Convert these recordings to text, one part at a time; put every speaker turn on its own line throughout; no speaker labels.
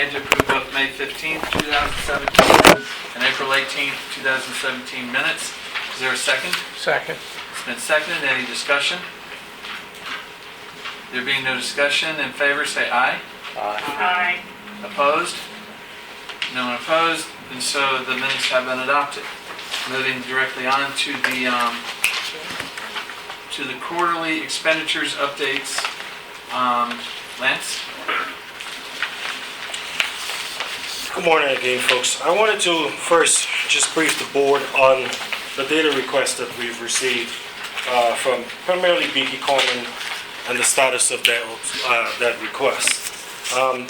made to approve both May 15th, 2017 and April 18th, 2017 minutes. Is there a second?
Second.
It's been seconded. Any discussion? There being no discussion, in favor say aye.
Aye.
Opposed? No one opposed, and so the minutes have been adopted. Moving directly on to the quarterly expenditures updates. Lance?
Good morning again, folks. I wanted to first just brief the board on the data request that we've received from primarily Beaky Coleman and the status of that request.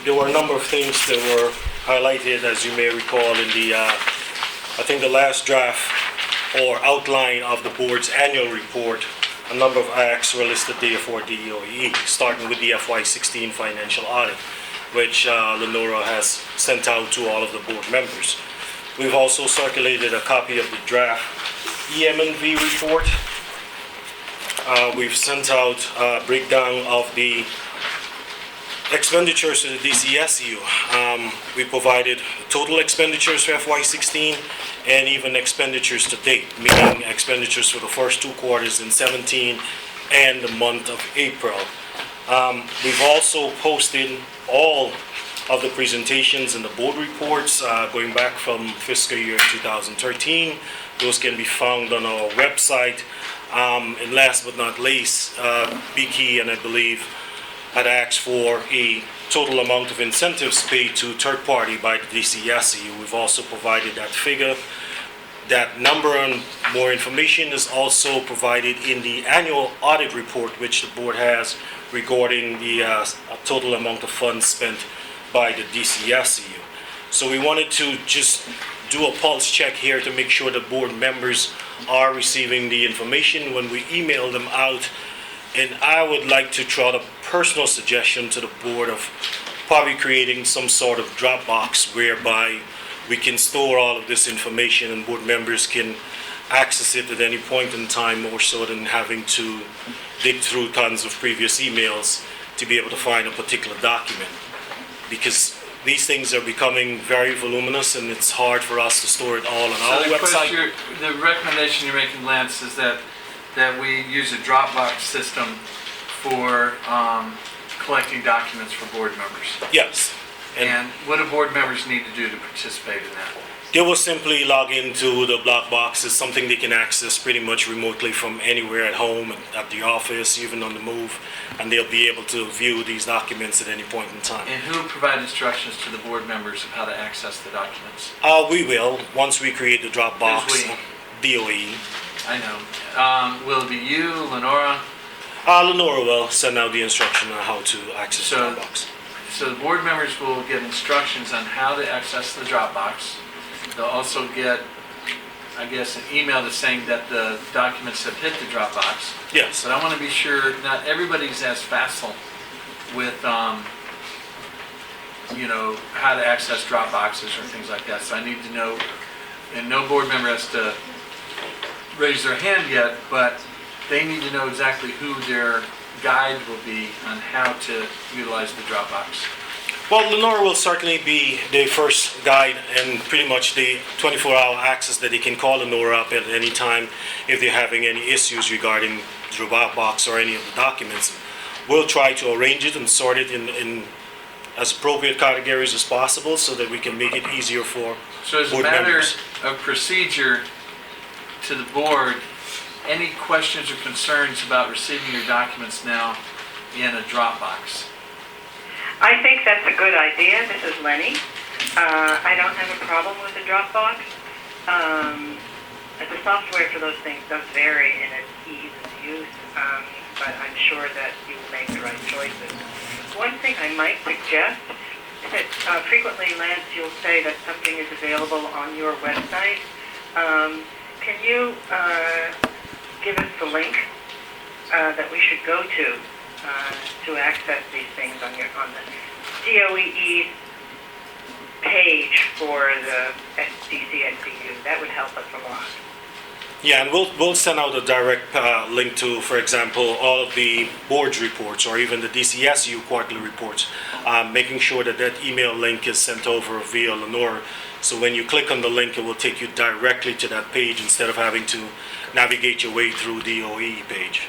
There were a number of things that were highlighted, as you may recall, in the I think the last draft or outline of the board's annual report. A number of acts were listed there for DOE, starting with the FY16 financial audit, which Lenora has sent out to all of the board members. We've also circulated a copy of the draft EM&V report. We've sent out a breakdown of the expenditures to the DCSU. We provided total expenditures for FY16 and even expenditures to date, meaning expenditures for the first 2 quarters in 17 and the month of April. We've also posted all of the presentations and the board reports going back from fiscal year 2013. Those can be found on our website. And last but not least, Beaky and I believe had asked for a total amount of incentives paid to third party by the DCSU. We've also provided that figure. That number and more information is also provided in the annual audit report, which the board has regarding the total amount of funds spent by the DCSU. So we wanted to just do a pulse check here to make sure the board members are receiving the information when we email them out. And I would like to throw out a personal suggestion to the board of probably creating some sort of Dropbox whereby we can store all of this information and board members can access it at any point in time, more so than having to dig through tons of previous emails to be able to find a particular document. Because these things are becoming very voluminous and it's hard for us to store it all on our website.
The recommendation you're making, Lance, is that we use a Dropbox system for collecting documents for board members.
Yes.
And what do board members need to do to participate in that?
They will simply log into the block box. It's something they can access pretty much remotely from anywhere at home, at the office, even on the move, and they'll be able to view these documents at any point in time.
And who will provide instructions to the board members of how to access the documents?
We will, once we create the Dropbox.
Who's we?
DOE.
I know. Will it be you, Lenora?
Lenora will send out the instruction on how to access the Dropbox.
So the board members will get instructions on how to access the Dropbox. They'll also get, I guess, an email that's saying that the documents have hit the Dropbox.
Yes.
But I want to be sure not everybody's as facile with, how to access Dropboxes or things like that. So I need to know, and no board member has to raise their hand yet, but they need to know exactly who their guide will be on how to utilize the Dropbox.
Well, Lenora will certainly be the first guide and pretty much the 24-hour access that they can call Lenora up at any time if they're having any issues regarding the Dropbox or any of the documents. We'll try to arrange it and sort it in as appropriate categories as possible so that we can make it easier for
So as a
board
matter
members.
of procedure to the board, any questions or concerns about receiving your documents now in a Dropbox?
I think that's a good idea. This is Lenny. I don't have a problem with the Dropbox. The software for those things does vary in its ease of use, but I'm sure that you will make the right choices. One thing I might suggest is that frequently, Lance, you'll say that something is available on your website. Can you give us the link that we should go to access these things on the DOE page for the DCSU? That would help us a lot.
Yeah, and we'll send out a direct link to, for example, all of the board's reports or even the DCSU quarterly reports, making sure that that email link is sent over via Lenore. So when you click on the link, it will take you directly to that page instead of having to navigate your way through the OE page.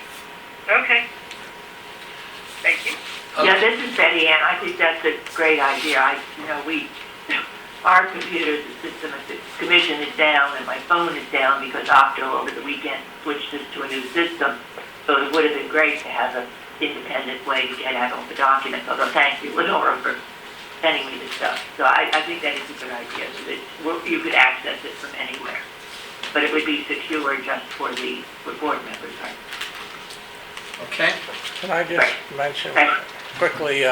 Okay. Thank you.
Yeah, this is Betty Ann. I think that's a great idea. Our computer system at the commission is down and my phone is down because Octo over the weekend switched us to a new system. So it would have been great to have an independent way to get at all the documents. Although thank you, Lenora, for sending me the stuff. So I think that is a good idea. So that you could access it from anywhere. But it would be secure just for board members, right?
Okay?
Can I just mention quickly,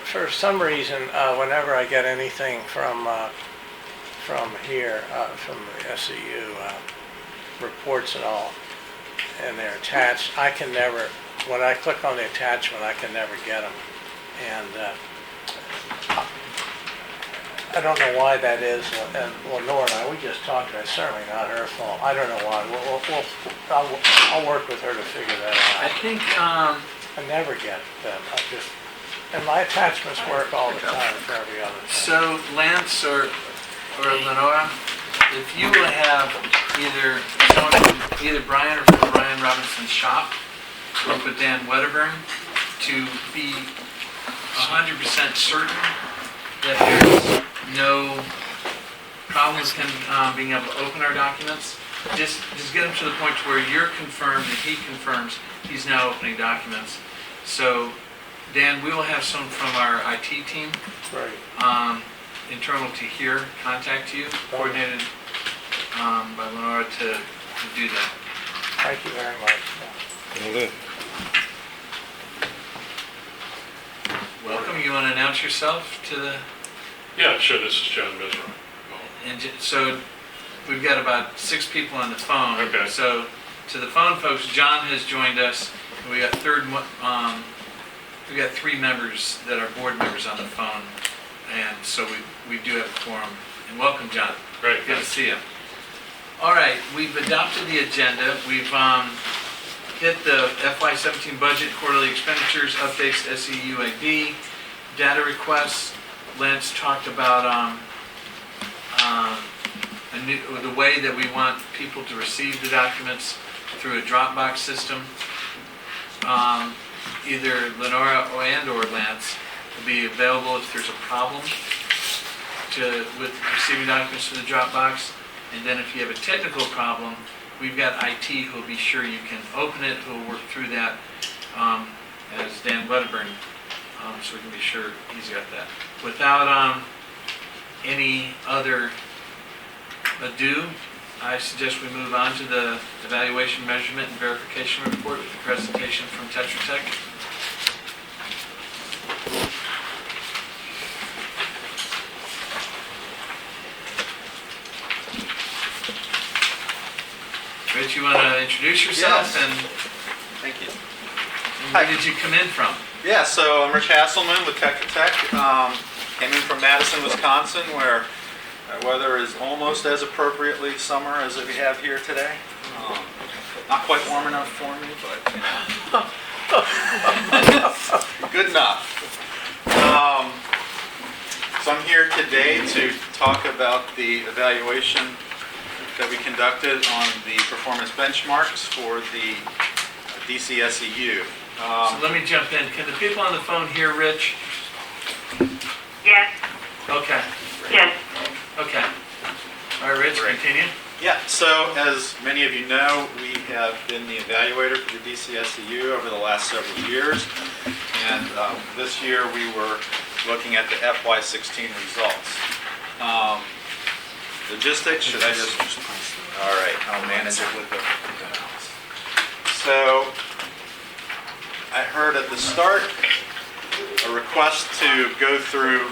for some reason, whenever I get anything from here, from the SEU, reports and all, and they're attached, I can never, when I click on the attachment, I can never get them. And I don't know why that is, and Lenore and I, we just talked to her, it's certainly not her fault. I don't know why. I'll work with her to figure that
I
out.
think,
I never get them. And my attachments work all the time for every other thing.
so Lance or Lenora, if you will have someone from either Brian or from Brian Robinson's shop, work with Dan Wedderburn to be 100% certain that there's no problems being able to open our documents, just get him to the point where you're confirmed and he confirms he's now opening documents. So, Dan, we will have someone from our IT team,
Right.
internal to here, contact you, coordinated by Lenora to do that.
Thank you very much.
Welcome. You want to announce yourself to the...
Yeah, sure, this is John Misra.
And so we've got about 6 people on the phone.
Okay.
So to the phone folks, John has joined us. And we got 3 members that are board members on the phone. And so we do have a quorum. And welcome, John.
Great,
Good to see you. All right, we've adopted the agenda. We've hit the FY17 budget, quarterly expenditures, updates to SEUAD, data requests. Lance talked about the way that we want people to receive the documents through a Dropbox system. Either Lenora or Lance will be available if there's a problem with receiving documents through the Dropbox. And then if you have a technical problem, we've got IT who will be sure you can open it, who will work through that, as Dan Wedderburn, so we can be sure he's got that. Without any other ado, I suggest we move on to the evaluation, measurement, and verification report with the presentation from Tetra Tech. Rich, you want to introduce yourself?
Yes.
And
Thank you.
where did you come in from?
Yeah, so I'm Rich Hasselman with Tetra Tech. Came in from Madison, Wisconsin, where weather is almost as appropriately summer as we have here today. Not quite warm enough for me, but good enough. So I'm here today to talk about the evaluation that we conducted on the performance benchmarks for the DCSEU.
So let me jump in. Can the people on the phone hear Rich?
Yes.
Okay.
Yes.
Okay. All right, Rich,
Great.
continue.
Yeah, so as many of you know, we have been the evaluator for the DCSEU over the last several years. And this year we were looking at the FY16 results. Logistics, should I just... All right, I'll manage it with the mouse. So I heard at the start a request to go through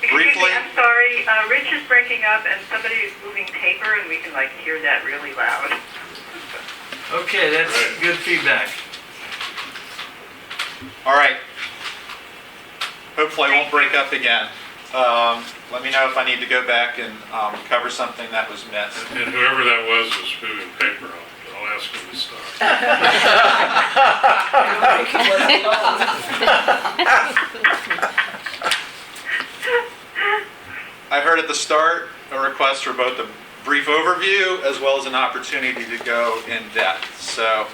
Excuse
briefly.
me, I'm sorry. Rich is breaking up and somebody is moving paper and we can hear that really loud.
Okay, that's
Right.
good feedback.
All right. Hopefully I won't break up again. Let me know if I need to go back and cover something that was missed.
And whoever that was moving paper, I'll ask him to stop.
I heard at the start a request for both a brief overview as well as an opportunity to go in depth. So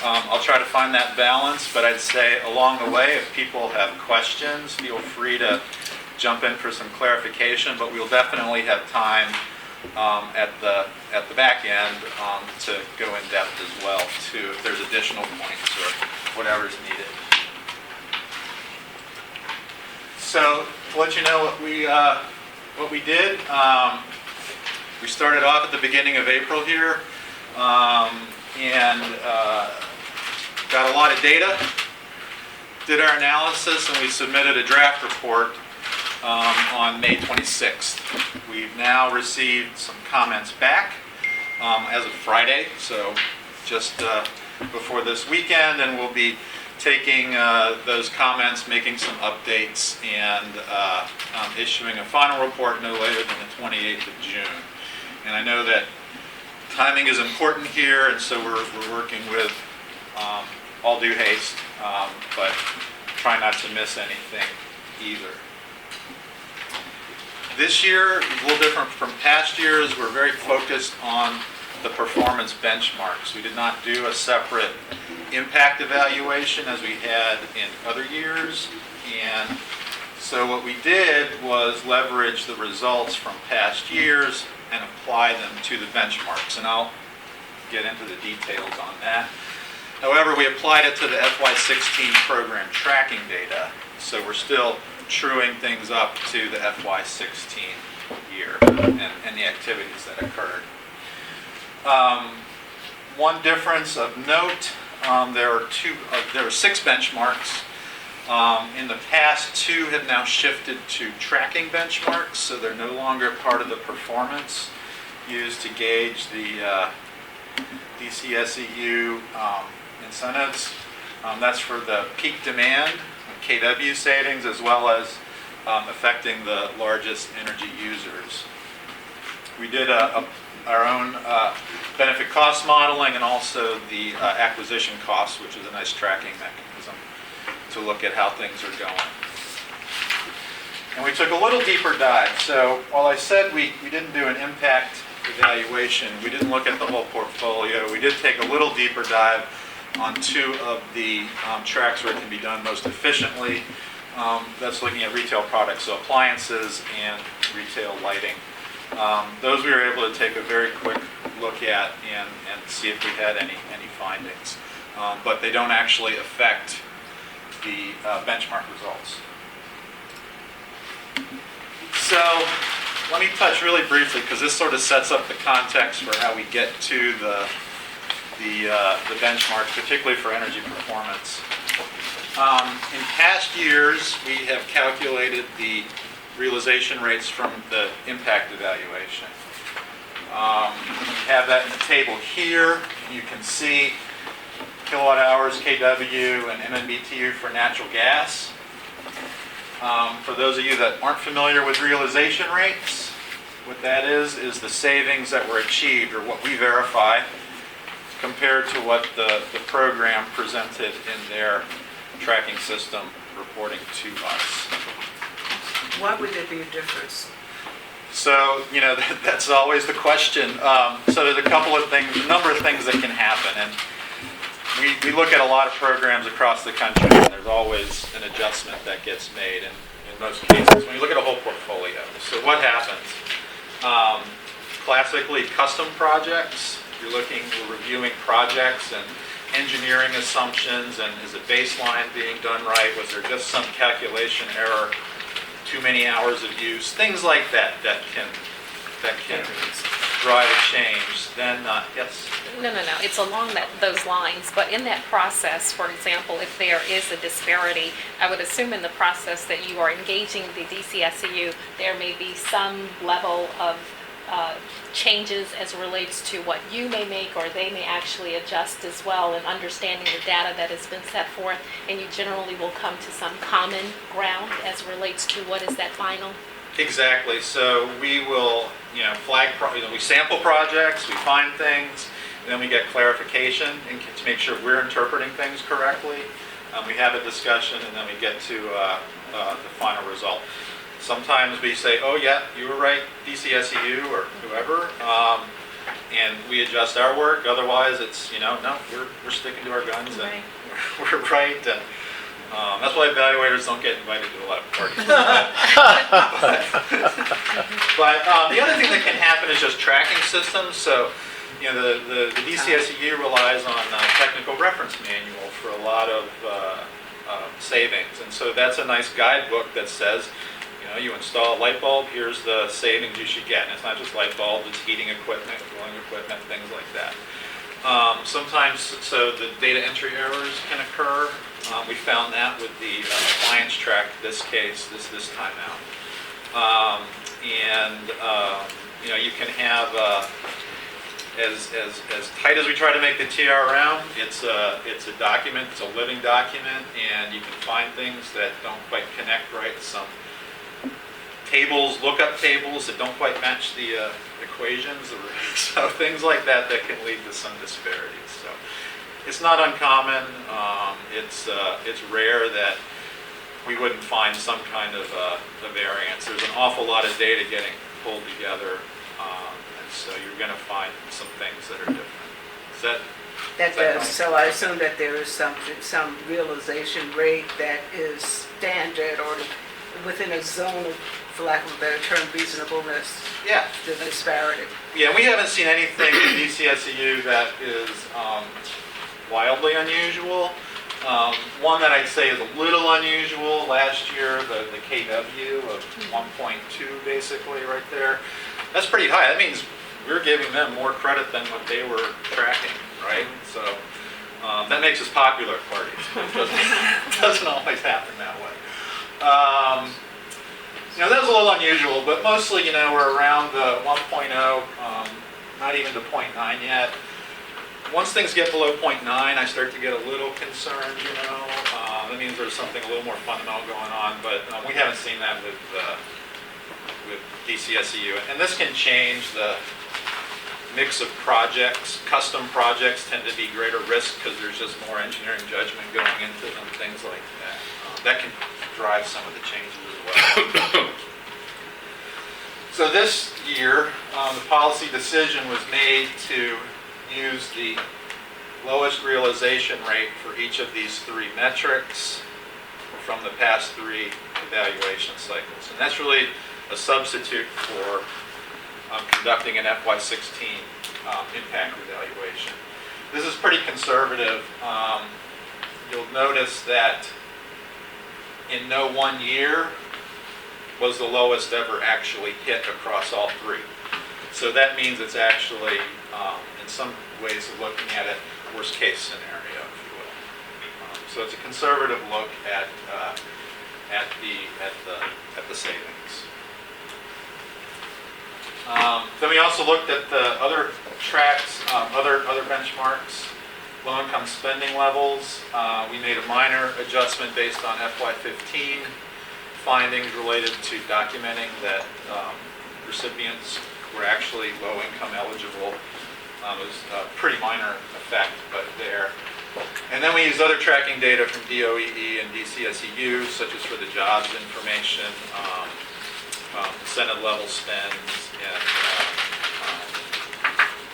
I'll try to find that balance, but I'd say along the way, if people have questions, feel free to jump in for some clarification, but we'll definitely have time at the back end to go in depth as well too, if there's additional points or whatever's needed. So to let you know what we did, we started off at the beginning of April here and got a lot of data, did our analysis, and we submitted a draft report on May 26th. We've now received some comments back as of Friday, so just before this weekend, and we'll be taking those comments, making some updates, and issuing a final report no later than the 28th of June. And I know that timing is important here, and so we're working with all due haste, but try not to miss anything either. This year, a little different from past years, we're very focused on the performance benchmarks. We did not do a separate impact evaluation as we had in other years. And so what we did was leverage the results from past years and apply them to the benchmarks. And I'll get into the details on that. However, we applied it to the FY16 program tracking data. So we're still truing things up to the FY16 year and the activities that occurred. One difference of note, there are 6 benchmarks. In the past, 2 have now shifted to tracking benchmarks, so they're no longer part of the performance used to gauge the DCSEU incentives. That's for the peak demand, KW savings, as well as affecting the largest energy users. We did our own benefit cost modeling and also the acquisition costs, which is a nice tracking mechanism to look at how things are going. And we took a little deeper dive. So while I said we didn't do an impact evaluation, we didn't look at the whole portfolio. We did take a little deeper dive on 2 of the tracks where it can be done most efficiently. That's looking at retail products, so appliances and retail lighting. Those we were able to take a very quick look at and see if we had any findings. But they don't actually affect the benchmark results. So let me touch really briefly, because this sort of sets up the context for how we get to the benchmarks, particularly for energy performance. In past years, we have calculated the realization rates from the impact evaluation. We have that in the table here. You can see kilowatt hours, kW, and MMBTU for natural gas. For those of you that aren't familiar with realization rates, what that is the savings that were achieved, or what we verify, compared to what the program presented in their tracking system reporting to us.
Why would there be a difference?
So, that's always the question. So there's a number of things that can happen. And we look at a lot of programs across the country, and there's always an adjustment that gets made in most cases when you look at a whole portfolio. So what happens? Classically, custom projects. We're reviewing projects and engineering assumptions, and is a baseline being done right? Was there just some calculation error? Too many hours of use? Things like that can drive a change. Then, yes?
No. It's along those lines. But in that process, for example, if there is a disparity, I would assume in the process that you are engaging the DCSEU, there may be some level of changes as relates to what you may make or they may actually adjust as well, and understanding the data that has been set forth, and you generally will come to some common ground as relates to what is that final?
Exactly. So we will, we sample projects, we find things, and then we get clarification and to make sure we're interpreting things correctly. We have a discussion, and then we get to the final result. Sometimes we say, oh yeah, you were right, DCSEU or whoever, and we adjust our work. Otherwise, it's, no, we're sticking to our guns, and
Right.
we're right. And that's why evaluators don't get invited to a lot of parties. But the other thing that can happen is just tracking systems. So, the DCSEU relies on technical reference manual for a lot of savings, and so that's a nice guidebook that says, you install a light bulb, here's the savings you should get. And it's not just light bulbs, it's heating equipment, cooling equipment, things like that. Sometimes, so the data entry errors can occur. We found that with the appliance track this case, this time out. You can have, as tight as we try to make the TRM, it's a document, it's a living document, and you can find things that don't quite connect right. Some tables, lookup tables that don't quite match the equations, so things like that can lead to some disparities. So it's not uncommon. It's rare that we wouldn't find some kind of a variance. There's an awful lot of data getting pulled together, and so you're going to find some things that are different.
That does. So I assume that there is some realization rate that is standard or within a zone of, for lack of a better term, reasonableness.
Yeah.
The disparity.
Yeah, we haven't seen anything in DCSEU that is wildly unusual. One that I'd say is a little unusual, last year, the KW of 1.2 basically right there. That's pretty high. That means we're giving them more credit than what they were tracking, right? So that makes us popular at parties. It doesn't always happen that way. That was a little unusual, but mostly, we're around the 1.0, not even to 0.9 yet. Once things get below 0.9, I start to get a little concerned, That means there's something a little more fundamental going on, but we haven't seen that with DCSEU. And this can change the mix of projects. Custom projects tend to be greater risk because there's just more engineering judgment going into them, things like that. That can drive some of the changes as well. So this year, the policy decision was made to use the lowest realization rate for each of these three metrics from the past three evaluation cycles. And that's really a substitute for conducting an FY16 impact evaluation. This is pretty conservative. You'll notice that in no one year was the lowest ever actually hit across all three. So that means it's actually, in some ways of looking at it, worst case scenario, if you will. So it's a conservative look at the savings. Then we also looked at the other tracks, other benchmarks, low-income spending levels. We made a minor adjustment based on FY15 findings related to documenting that recipients were actually low-income eligible. It was a pretty minor effect, but there. And then we used other tracking data from DOEE and DCSEU, such as for the jobs information, incentive level spends,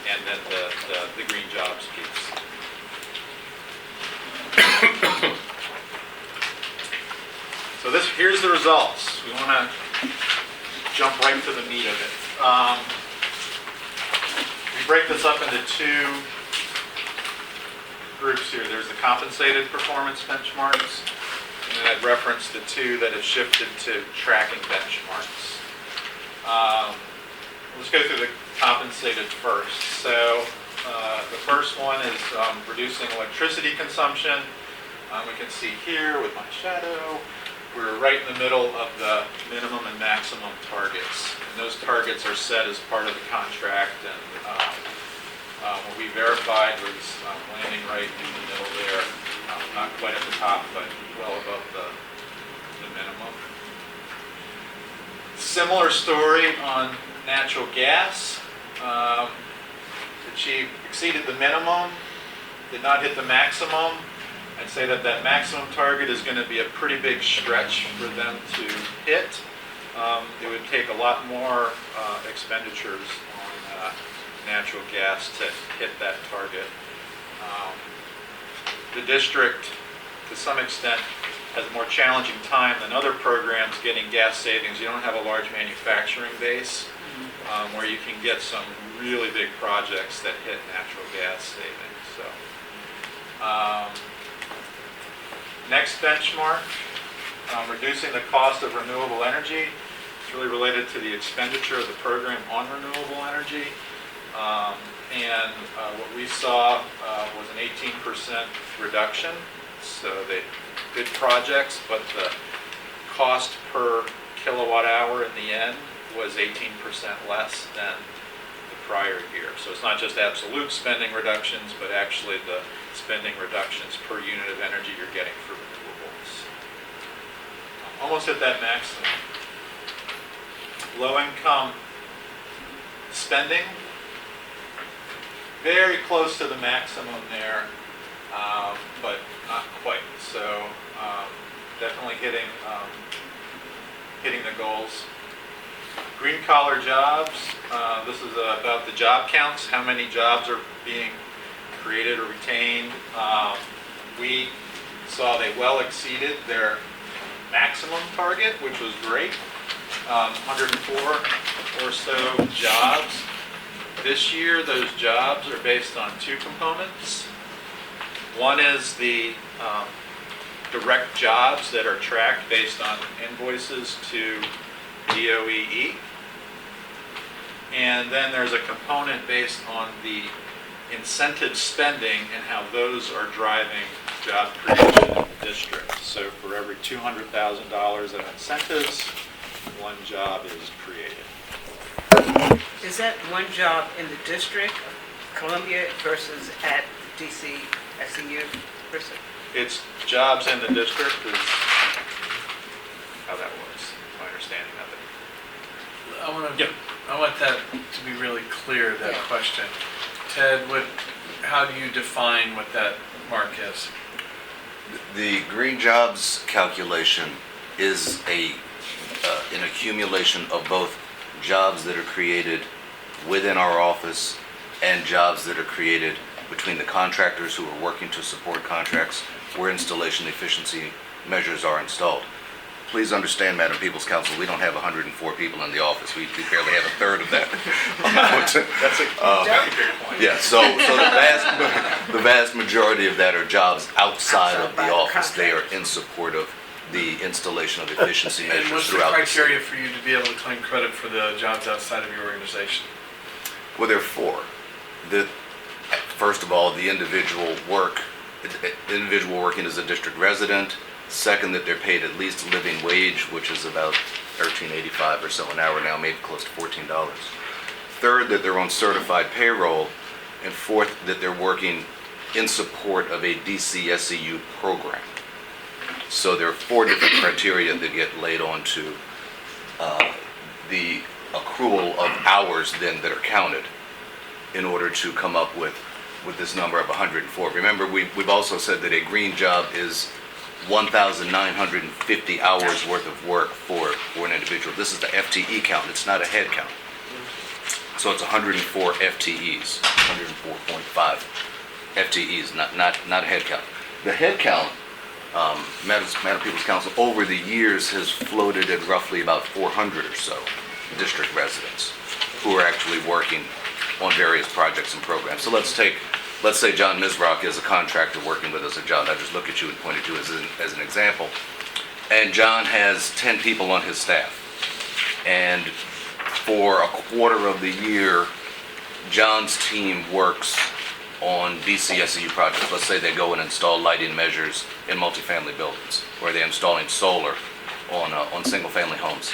and then the green jobs piece. So here's the results. We want to jump right to the meat of it. We break this up into two groups here. There's the compensated performance benchmarks, and then I'd reference the two that have shifted to tracking benchmarks. Let's go through the compensated first. So the first one is reducing electricity consumption. We can see here with my shadow, we're right in the middle of the minimum and maximum targets. And those targets are set as part of the contract, and what we verified was landing right in the middle there, not quite at the top, but well above the minimum. Similar story on natural gas. Exceeded the minimum, did not hit the maximum. I'd say that that maximum target is going to be a pretty big stretch for them to hit. It would take a lot more expenditures on natural gas to hit that target. The district, to some extent, has a more challenging time than other programs getting gas savings. You don't have a large manufacturing base where you can get some really big projects that hit natural gas savings. So, next benchmark, reducing the cost of renewable energy. It's really related to the expenditure of the program on renewable energy. And what we saw was an 18% reduction. So they good projects, but the cost per kilowatt hour in the end was 18% less than the prior year. So it's not just absolute spending reductions, but actually the spending reductions per unit of energy you're getting for renewables. Almost at that maximum. Low income spending, very close to the maximum there, but not quite. So definitely hitting the goals. Green collar jobs, this is about the job counts, how many jobs are being created or retained. We saw they well exceeded their maximum target, which was great. 104 or so jobs. This year, those jobs are based on two components. One is the direct jobs that are tracked based on invoices to DOEE. And then there's a component based on the incentive spending and how those are driving job creation in the district. So for every $200,000 of incentives, one job is created.
Is that one job in the district of Columbia versus at DC SEU versus?
It's jobs in the district is how that works, my understanding of it.
I want that to be really clear, that
Yeah.
question. Ted, how do you define what that mark is?
The green jobs calculation is an accumulation of both jobs that are created within our office and jobs that are created between the contractors who are working to support contracts where installation efficiency measures are installed. Please understand, Madam People's Counsel, we don't have 104 people in the office. We barely have a third of that.
That's a very good point.
Yeah, so the vast majority of that are jobs outside of the office. They are in support of the installation of efficiency
And
measures
what's the
throughout the city.
criteria for you to be able to claim credit for the jobs outside of your organization?
Well, there are four. First of all, the individual working as a district resident. Second, that they're paid at least a living wage, which is about $13.85 or so an hour now, maybe close to $14. Third, that they're on certified payroll. And fourth, that they're working in support of a DCSEU program. So there are four different criteria that get laid onto the accrual of hours then that are counted in order to come up with this number of 104. Remember, we've also said that a green job is 1,950 hours worth of work for an individual. This is the FTE count, it's not a head count. So it's 104 FTEs, 104.5 FTEs, not a head count. The head count, Madam People's Counsel, over the years has floated at roughly about 400 or so district residents who are actually working on various projects and programs. So let's say John Mizrock is a contractor working with us at John. I just look at you and point at you as an example. And John has 10 people on his staff. And for a quarter of the year, John's team works on DCSEU projects. Let's say they go and install lighting measures in multifamily buildings, or they're installing solar on single-family homes.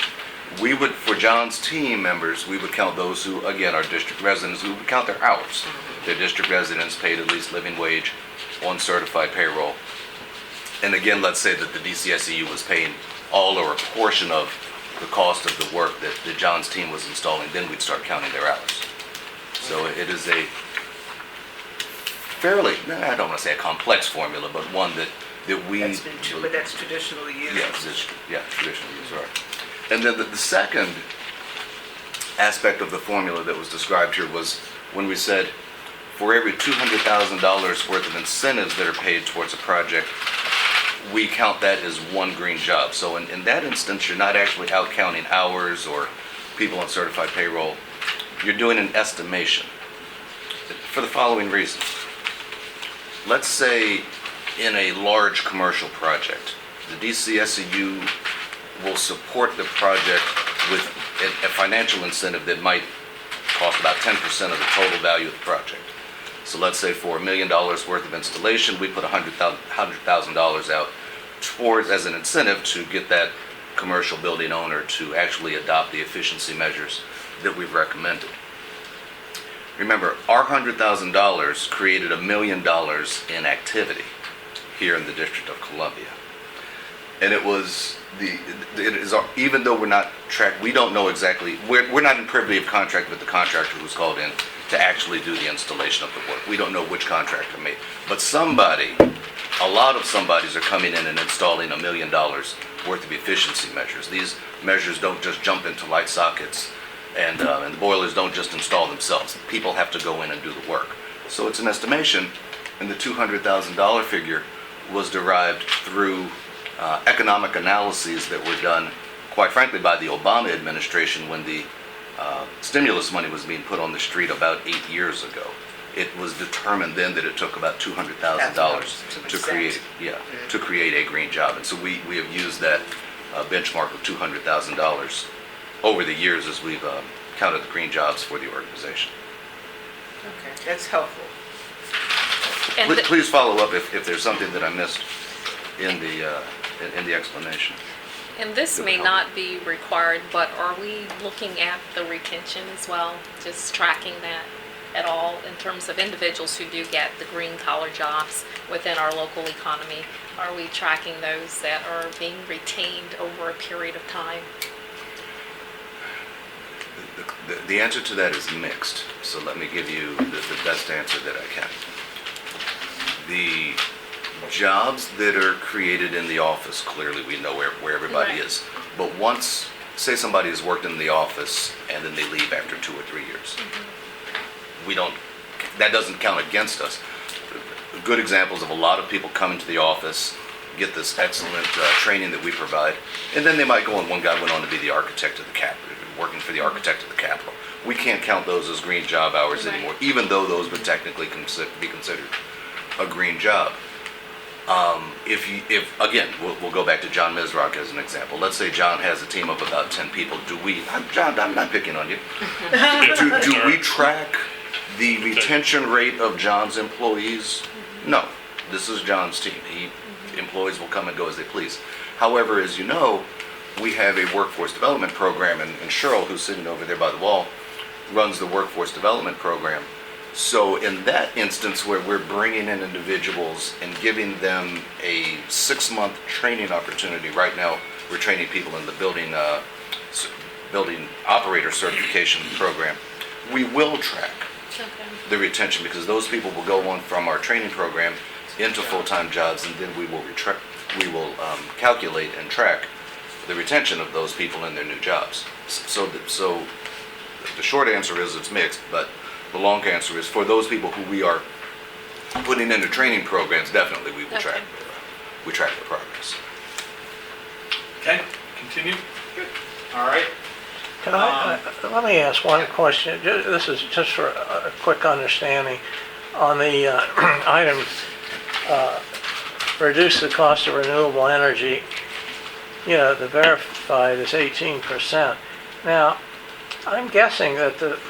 we would, for John's team members, we would count those who, again, are district residents, we would count their hours. They're district residents paid at least living wage on certified payroll. And again, let's say that the DCSEU was paying all or a portion of the cost of the work that John's team was installing, then we'd start counting their hours. So it is a fairly, I don't want to say a complex formula, but one that we...
But that's traditionally used.
Yes, traditionally used, right. And then the second aspect of the formula that was described here was when we said for every $200,000 worth of incentives that are paid towards a project, we count that as one green job. So in that instance, you're not actually out counting hours or people on certified payroll. You're doing an estimation for the following reason. Let's say in a large commercial project, the DCSEU will support the project with a financial incentive that might cost about 10% of the total value of the project. So let's say for $1 million worth of installation, we put $100,000 out towards as an incentive to get that commercial building owner to actually adopt the efficiency measures that we've recommended. Remember, our $100,000 created $1 million in activity here in the District of Columbia. And it was even though we're not we don't know exactly, we're not in privy of contract with the contractor who's called in to actually do the installation of the work. We don't know which contractor made. But a lot of somebodies are coming in and installing $1 million worth of efficiency measures. These measures don't just jump into light sockets, and the boilers don't just install themselves. People have to go in and do the work. So it's an estimation, and the $200,000 figure was derived through economic analyses that were done, quite frankly, by the Obama administration when the stimulus money was being put on the street about 8 years ago. It was determined then that it took about $200,000 to create a green job. And so we have used that benchmark of $200,000 over the years as we've counted the green jobs for the organization.
Okay, that's helpful.
And
Please follow up if there's something that I missed in the explanation.
And this may not be required, but are we looking at the retention as well? Just tracking that at all in terms of individuals who do get the green collar jobs within our local economy? Are we tracking those that are being retained over a period of time?
The answer to that is mixed. So let me give you the best answer that I can. The jobs that are created in the office, clearly we know where everybody
Right.
is. But once, say somebody has worked in the office and then they leave after 2 or 3 years, that doesn't count against us. Good examples of a lot of people come into the office, get this excellent training that we provide, and then they might go on. One guy went on to be the architect of the Capitol, working for the architect of the Capitol. We can't count those as green job hours
Right.
anymore, even though those would technically be considered a green job. If again, we'll go back to John Mizrock as an example. Let's say John has a team of about 10 people. John, I'm not picking on you. Do we track the retention rate of John's employees? No. This is John's team. Employees will come and go as they please. However, as you know, we have a workforce development program, and Cheryl, who's sitting over there by the wall, runs the workforce development program. So in that instance where we're bringing in individuals and giving them a 6-month training opportunity, right now we're training people in the building operator certification program, we will track the retention because those people will go on from our training program into full-time jobs, and then we will calculate and track the retention of those people in their new jobs. So the short answer is it's mixed, but the long answer is for those people who we are putting into training programs, definitely we will track the progress.
Okay, continue.
All right.
Can let me ask one question. This is just for a quick understanding. On the item, reduce the cost of renewable energy, the verified is 18%. Now, I'm guessing that the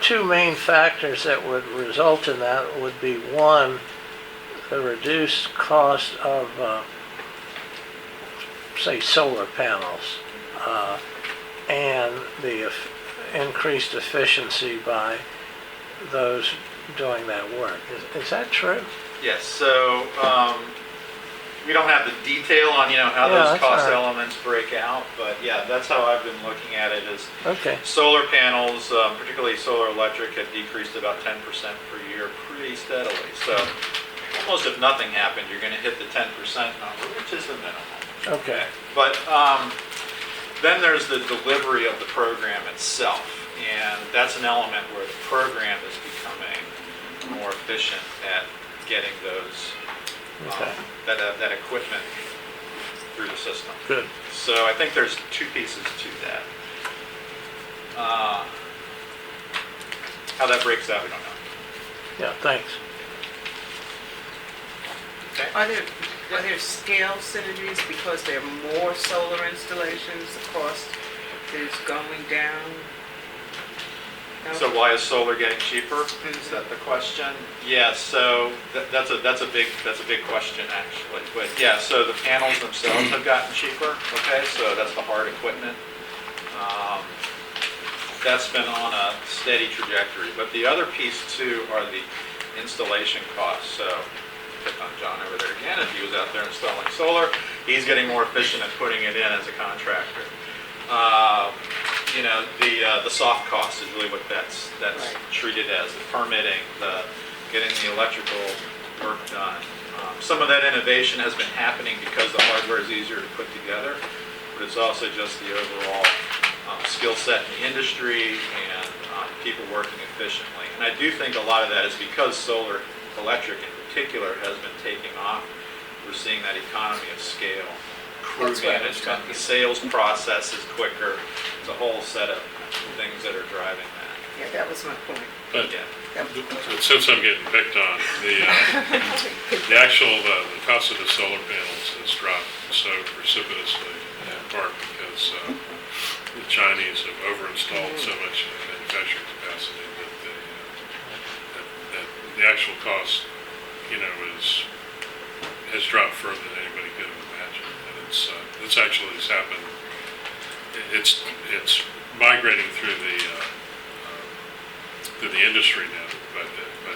two main factors that would result in that would be, one, the reduced cost of say, solar panels, and the increased efficiency by those doing that work. Is that true?
Yes, so we don't have the detail on, how
Yeah,
those
that's
cost
all right.
elements break out, but yeah, that's how I've been looking at it is
Okay,
solar panels, particularly solar electric, have decreased about 10% per year pretty steadily. So almost if nothing happened, you're going to hit the 10% number, which is the minimum.
okay.
But then there's the delivery of the program itself, and that's an element where the program is becoming more efficient at getting those
Okay.
that equipment through the system.
Good.
So I think there's two pieces to that. How that breaks out, we don't know.
Yeah, thanks.
Are there scale synergies because there are more solar installations, the cost is going down? No?
So why is solar getting cheaper? Is that the question? Yeah, so that's a big question actually. But yeah, so the panels themselves have gotten cheaper. Okay, so that's the hard equipment. That's been on a steady trajectory. But the other piece too are the installation costs. So pick on John over there again. If he was out there installing solar, he's getting more efficient at putting it in as a contractor. The soft cost is really what that's
Right.
treated as, the permitting, the getting the electrical work done. Some of that innovation has been happening because the hardware is easier to put together, but it's also just the overall skill set in the industry and people working efficiently. And I do think a lot of that is because solar electric in particular has been taking off. We're seeing that economy of scale. Crew
That's what I was
management, the sales process is quicker. It's a whole set of things that are driving that.
Yeah, that was my point.
But
Yeah.
since I'm getting picked on, the actual, the cost of the solar panels has dropped so precipitously, in part because the Chinese have over-installed so much manufacturing capacity that the actual cost, has dropped further than anybody could have imagined. And it's actually happened. It's migrating through the industry now, but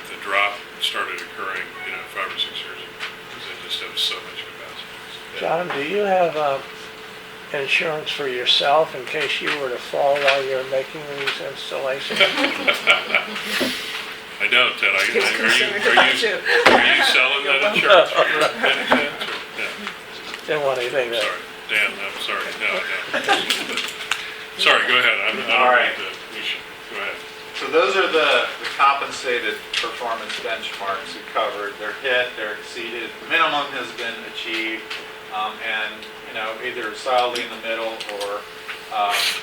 the drop started occurring, 5 or 6 years ago because they just have so much capacity.
John, do you have insurance for yourself in case you were to fall while you're making these installations?
I don't, Ted. Are
He's concerned about you.
you selling that insurance for your benefit? Yeah.
Didn't want anything to...
Sorry, Dan, I'm sorry. No. Sorry, go ahead. I don't
All right.
think that we should, go ahead.
So those are the compensated performance benchmarks we covered. They're hit, they're exceeded, the minimum has been achieved, and either solidly in the middle or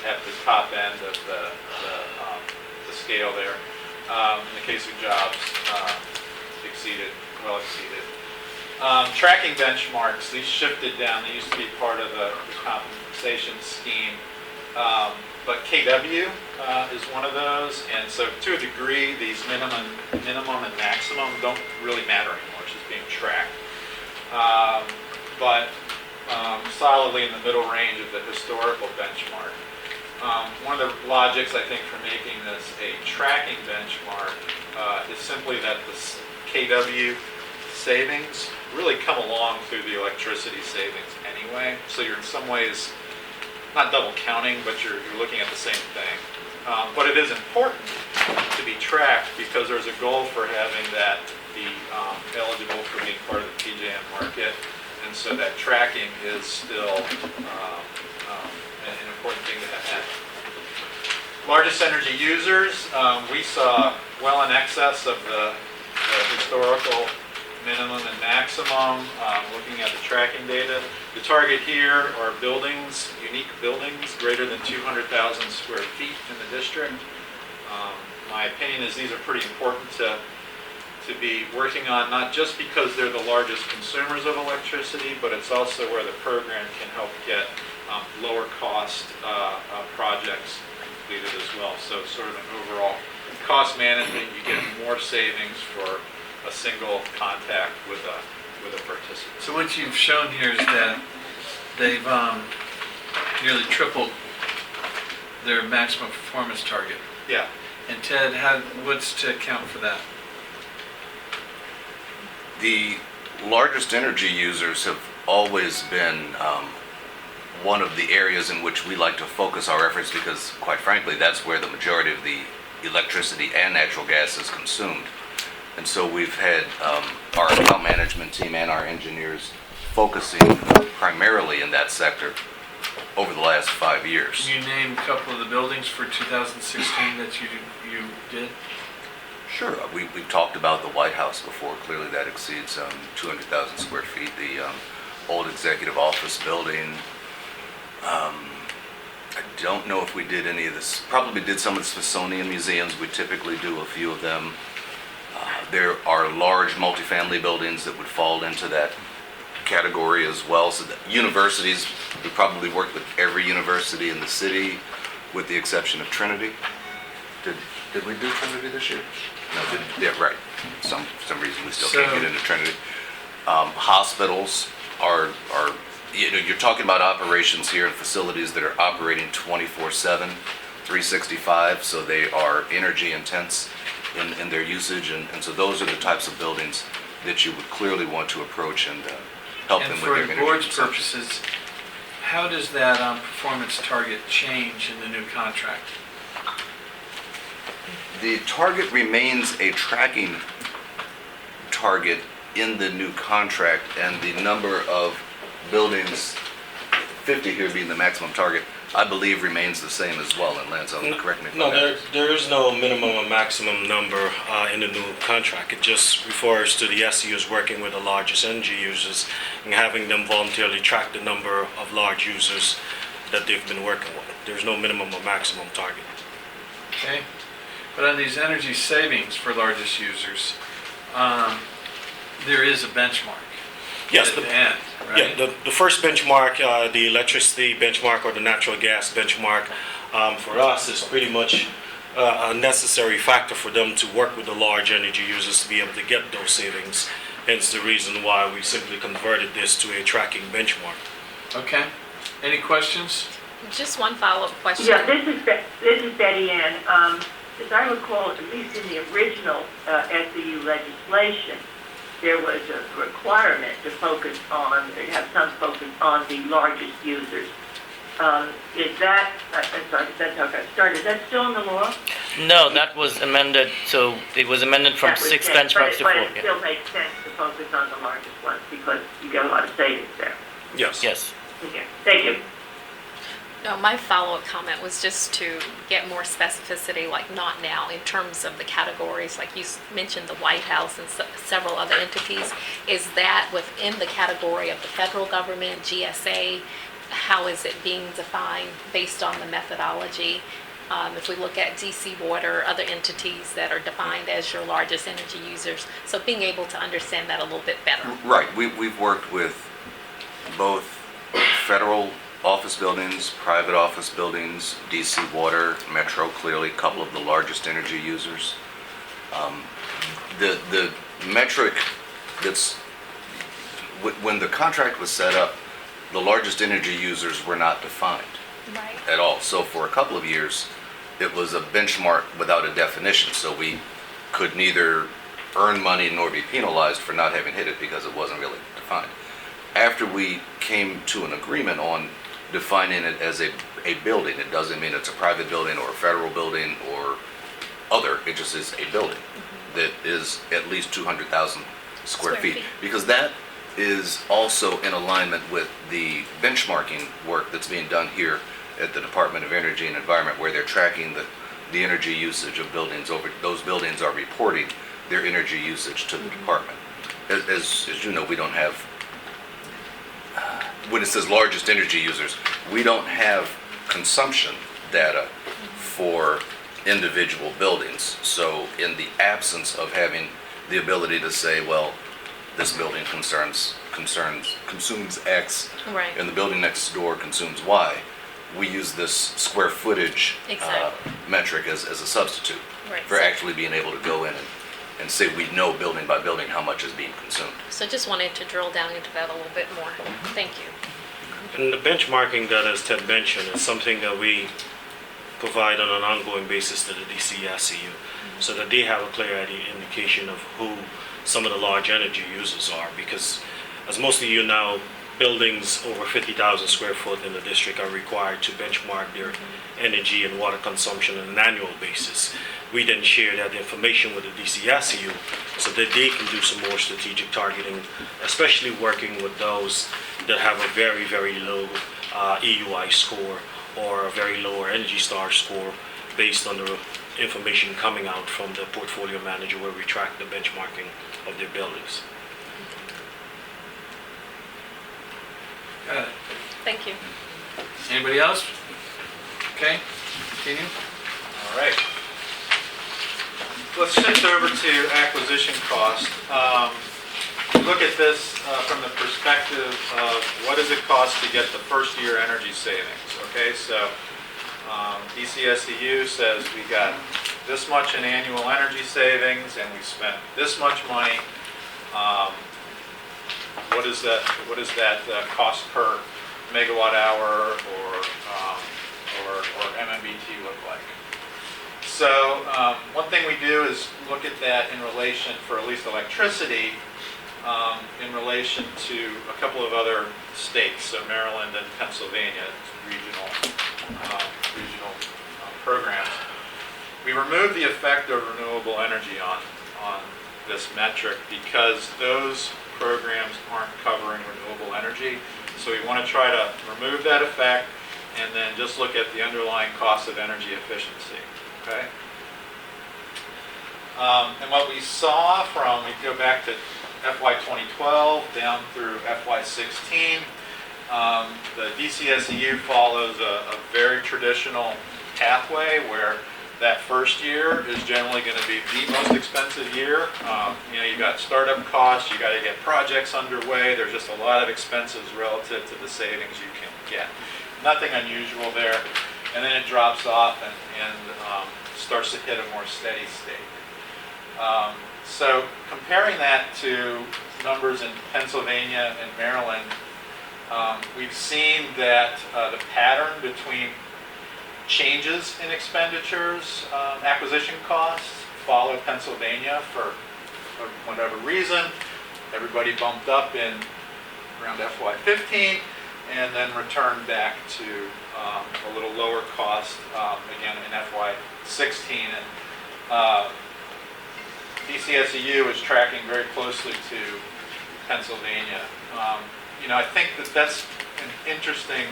at the top end of the scale there. In the case of jobs, exceeded, well exceeded. Tracking benchmarks, these shifted down. They used to be part of the compensation scheme. But KW is one of those, and so to a degree, these minimum and maximum don't really matter anymore. It's just being tracked. But solidly in the middle range of the historical benchmark. One of the logics, I think, for making this a tracking benchmark is simply that the KW savings really come along through the electricity savings anyway. So you're in some ways not double counting, but you're looking at the same thing. But it is important to be tracked because there's a goal for having that be eligible for being part of the PJM market. And so that tracking is still an important thing to have. Largest energy users, we saw well in excess of the historical minimum and maximum, looking at the tracking data. The target here are buildings, unique buildings, greater than 200,000 square feet in the district. My opinion is these are pretty important to be working on, not just because they're the largest consumers of electricity, but it's also where the program can help get lower cost projects completed as well. So sort of an overall cost management, you get more savings for a single contact with a participant.
So what you've shown here is that they've nearly tripled their maximum performance target.
Yeah.
And Ted, what's to account for that?
The largest energy users have always been one of the areas in which we like to focus our efforts because, quite frankly, that's where the majority of the electricity and natural gas is consumed. And so we've had our account management team and our engineers focusing primarily in that sector over the last 5 years.
Can you name a couple of the buildings for 2016 that you did?
Sure. We've talked about the White House before. Clearly that exceeds 200,000 square feet. The old executive office building. I don't know if we did any of this. Probably did some of the Smithsonian museums. We typically do a few of them. There are large multifamily buildings that would fall into that category as well. So the universities, we probably worked with every university in the city with the exception of Trinity. Did we do Trinity this year? No, yeah, right. Some reason we still can't get into Trinity. Hospitals are you're talking about operations here and facilities that are operating 24/7, 365, so they are energy intense in their usage, and so those are the types of buildings that you would clearly want to approach and help them with their
And
energy
for the board's
consumption.
purposes, how does that performance target change in the new contract?
The target remains a tracking target in the new contract, and the number of buildings, 50 here being the maximum target, I believe remains the same as well. And Lance, correct me if I'm
No,
wrong.
there is no minimum or maximum number in the new contract. It just refers to the SEUs working with the largest energy users and having them voluntarily track the number of large users that they've been working with. There's no minimum or maximum target.
Okay? But on these energy savings for largest users, there is a benchmark
Yes,
at the end, right?
Yeah, the first benchmark, the electricity benchmark or the natural gas benchmark, for us is pretty much a necessary factor for them to work with the large energy users to be able to get those savings. Hence the reason why we simply converted this to a tracking benchmark.
Okay. Any questions?
Just one follow-up question.
Yeah, this is Betty Ann. As I recall, at least in the original SEU legislation, there was a requirement to have some focus on the largest users. Is that, I'm sorry, that's how I got started. Is that still in the law?
No, that was amended, so it was amended from
That was
6
it,
benchmarks to 4.
But it still makes sense to focus on the largest ones because you get a lot of savings there.
Yes.
Yes.
Okay, thank you.
No, my follow-up comment was just to get more specificity, like not now, in terms of the categories, like you mentioned the White House and several other entities. Is that within the category of the federal government, GSA? How is it being defined based on the methodology? If we look at DC Water, other entities that are defined as your largest energy users. So being able to understand that a little bit better.
Right, we've worked with both federal office buildings, private office buildings, DC Water, Metro, clearly a couple of the largest energy users. The metric when the contract was set up, the largest energy users were not defined
Right.
at all. So for a couple of years, it was a benchmark without a definition, so we could neither earn money nor be penalized for not having hit it because it wasn't really defined. After we came to an agreement on defining it as a building, it doesn't mean it's a private building or a federal building or other, it just is a building that is at least 200,000 square feet. Because that is also in alignment with the benchmarking work that's being done here at the Department of Energy and Environment, where they're tracking the energy usage of buildings. Those buildings are reporting their energy usage to the department. As you know, we don't have, when it says largest energy users, we don't have consumption data for individual buildings. So in the absence of having the ability to say, well, this building consumes X,
Right.
and the building next door consumes Y, we use this square footage
Exactly.
metric as a substitute
Right.
for actually being able to go in and say we know building by building how much is being consumed.
So just wanted to drill down into that a little bit more. Thank you.
And the benchmarking that, as Ted mentioned, is something that we provide on an ongoing basis to the DCSCU, so that they have a clear indication of who some of the large energy users are. Because, as most of you know, buildings over 50,000 square foot in the district are required to benchmark their energy and water consumption on an annual basis. We then share that information with the DCSCU so that they can do some more strategic targeting, especially working with those that have a very, very low EUI score or a very lower Energy Star score based on the information coming out from the portfolio manager where we track the benchmarking of their buildings.
Got it.
Thank you.
Anybody else? Okay, continue.
All right. Let's shift over to acquisition cost. Look at this from the perspective of what does it cost to get the first year energy savings, okay? So DCSCU says we got this much in annual energy savings and we spent this much money. What is that cost per megawatt hour or MMBT look like? So one thing we do is look at that in relation, for at least electricity, in relation to a couple of other states, so Maryland and Pennsylvania, regional programs. We remove the effect of renewable energy on this metric because those programs aren't covering renewable energy. So we want to try to remove that effect and then just look at the underlying cost of energy efficiency. Okay. And what we saw from, we go back to FY 2012 down through FY 16, the DCSCU follows a very traditional pathway where that first year is generally going to be the most expensive year. You've got startup costs, you got to get projects underway, there's just a lot of expenses relative to the savings you can get. Nothing unusual there. And then it drops off and starts to hit a more steady state. So comparing that to numbers in Pennsylvania and Maryland, we've seen that the pattern between changes in expenditures, acquisition costs, follow Pennsylvania for whatever reason. Everybody bumped up in around FY15 and then returned back to a little lower cost again in FY16. And DCSCU is tracking very closely to Pennsylvania. I think that's an interesting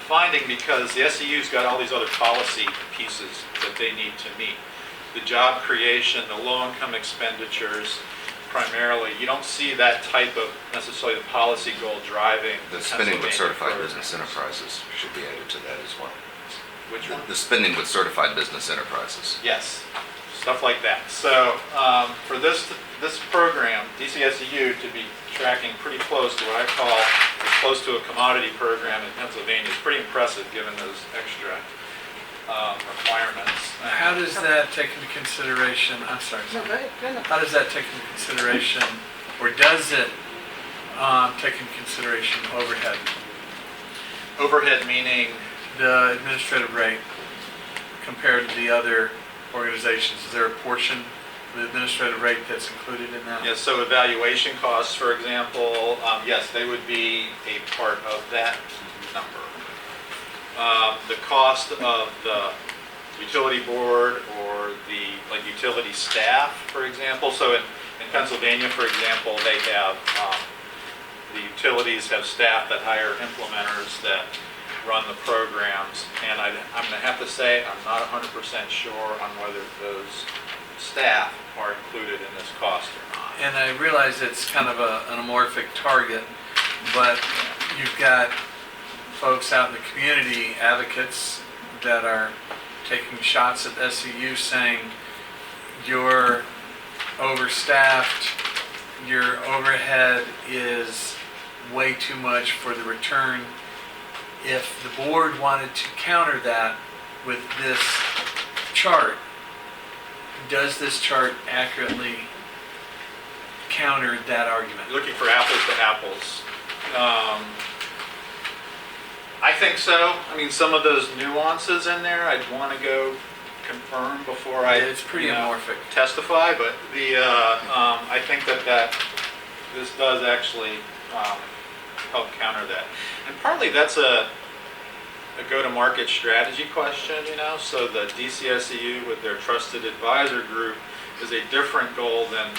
finding because the SCU's got all these other policy pieces that they need to meet. The job creation, the low-income expenditures, primarily, you don't see that type of necessarily the policy goal driving
The spending with
Pennsylvania
certified
program.
business enterprises should be added to that as well.
Which one?
The spending with certified business enterprises.
Yes, stuff like that. So for this program, DCSCU to be tracking pretty close to what I call close to a commodity program in Pennsylvania is pretty impressive given those extra requirements.
How does that take into consideration, I'm sorry,
No, go ahead. No, no.
how does that take into consideration, or does it take into consideration overhead?
Overhead meaning,
The administrative rate compared to the other organizations, is there a portion of the administrative rate that's included in that?
yes, so evaluation costs, for example, yes, they would be a part of that number. The cost of the utility board or the utility staff, for example. So in Pennsylvania, for example, they have, the utilities have staff that hire implementers that run the programs. And I'm going to have to say, I'm not 100% sure on whether those staff are included in this cost or not.
And I realize it's kind of an amorphic target, but you've got folks out in the community, advocates that are taking shots at SCU saying you're overstaffed, your overhead is way too much for the return. If the board wanted to counter that with this chart, does this chart accurately counter that argument?
You're looking for apples to apples I think so. I mean, some of those nuances in there, I'd want to go confirm before I,
Yeah, it's pretty
you know,
amorphic.
testify, but I think that this does actually help counter that. And partly that's a go-to-market strategy question, you know, so the DCSEU with their trusted advisor group is a different goal than,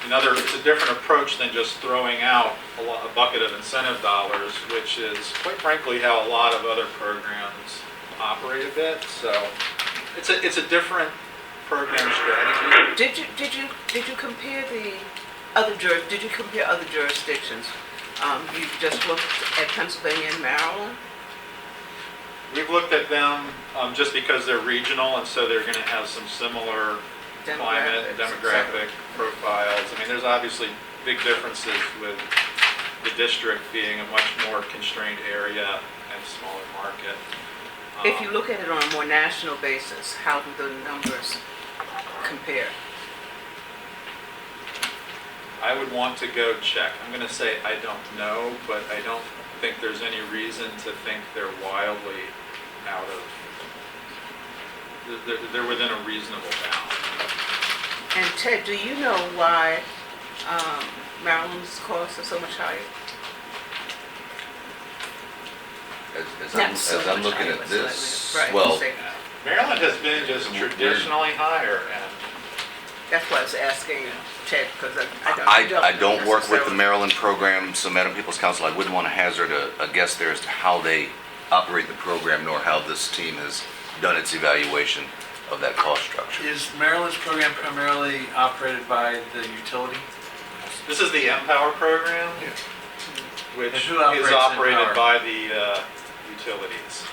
it's a different approach than just throwing out a bucket of incentive dollars, which is quite frankly how a lot of other programs operate a bit. So it's a different program strategy.
Did you compare other jurisdictions? You just looked at Pennsylvania and Maryland?
We've looked at them just because they're regional, and so they're going to have some similar climate, demographic profiles. I mean, there's obviously big differences with the district being a much more constrained area and smaller market.
If you look at it on a more national basis, how do the numbers compare?
I would want to go check. I'm going to say I don't know, but I don't think there's any reason to think they're wildly out of, they're within a reasonable bound.
And Ted, do you know why Maryland's costs are so much higher?
As I'm looking at this, well,
Maryland has been just traditionally higher, and
That's why I was asking Ted, because
I don't work with the Maryland program, so Madam People's Counsel, I wouldn't want to hazard a guess there as to how they operate the program, nor how this team has done its evaluation of that cost structure.
Is Maryland's program primarily operated by the utility?
this is the Empower program, which
And
is
who operates
operated
Empower?
by the utilities.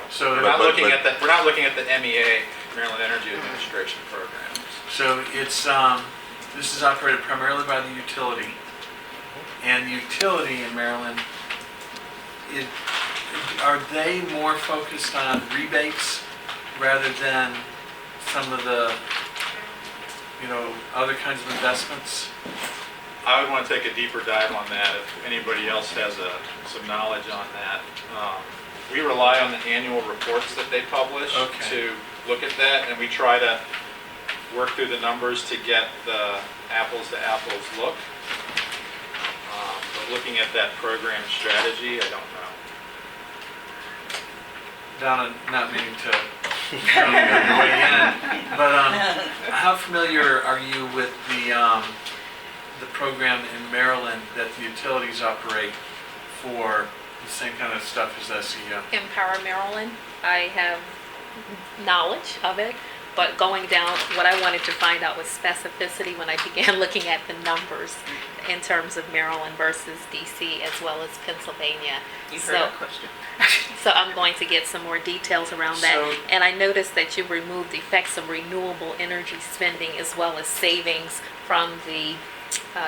So
we're not looking at the MEA, Maryland Energy Administration programs.
So it's, this is operated primarily by the utility. And the utility in Maryland, are they more focused on rebates rather than some of the, other kinds of investments?
I would want to take a deeper dive on that if anybody else has some knowledge on that. We rely on the annual reports that they publish to look at that, and we try to work through the numbers to get the apples to apples look. But looking at that program strategy, I don't know.
Donna, not meaning to weigh in, but how familiar are you with the program in Maryland that the utilities operate for the same kind of stuff as SEO?
Empower Maryland, I have knowledge of it, but going down, what I wanted to find out was specificity when I began looking at the numbers in terms of Maryland versus DC as well as Pennsylvania.
You heard that question.
So I'm going to get some more details around that.
So-
And I noticed that you removed the effects of renewable energy spending as well as savings from the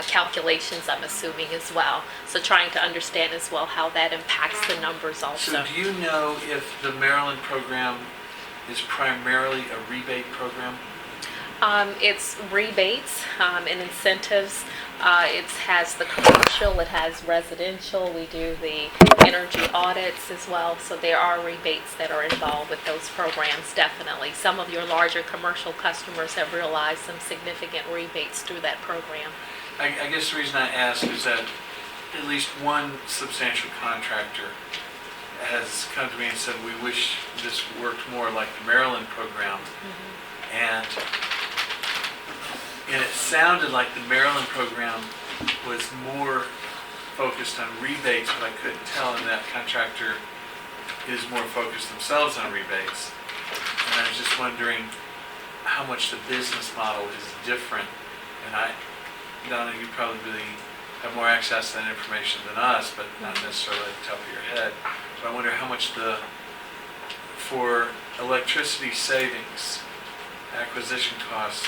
calculations, I'm assuming, as well. So trying to understand as well how that impacts the numbers also.
So do you know if the Maryland program is primarily a rebate program?
It's rebates and incentives. It has the commercial, it has residential. We do the energy audits as well. So there are rebates that are involved with those programs, definitely. Some of your larger commercial customers have realized some significant rebates through that program.
I guess the reason I ask is that at least one substantial contractor has come to me and said, we wish this worked more like the Maryland program. And it sounded like the Maryland program was more focused on rebates, but I couldn't tell, and that contractor is more focused themselves on rebates. And I was just wondering how much the business model is different. And Donna, you probably have more access to that information than us, but not necessarily at the top of your head. But I wonder how much for electricity savings, acquisition costs,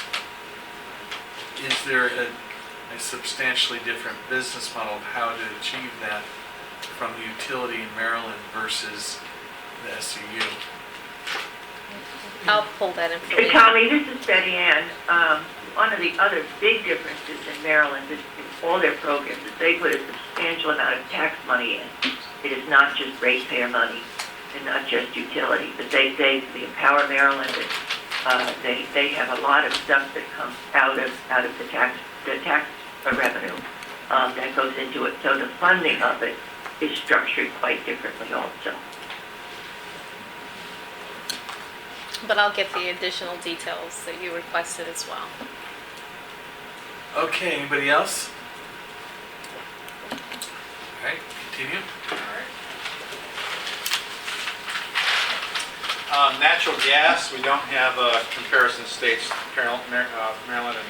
is there a substantially different business model of how to achieve that from the utility in Maryland versus the SCU?
I'll pull that
Hey,
information.
Tommy, this is Betty Ann. One of the other big differences in Maryland is in all their programs is they put a substantial amount of tax money in. It is not just ratepayer money and not just utility, but they say the Empower Maryland, they have a lot of stuff that comes out of the tax revenue that goes into it. So the funding of it is structured quite differently also.
But I'll get the additional details that you requested as well.
Okay, anybody else? All right, continue.
Natural gas, we don't have comparison states, Maryland and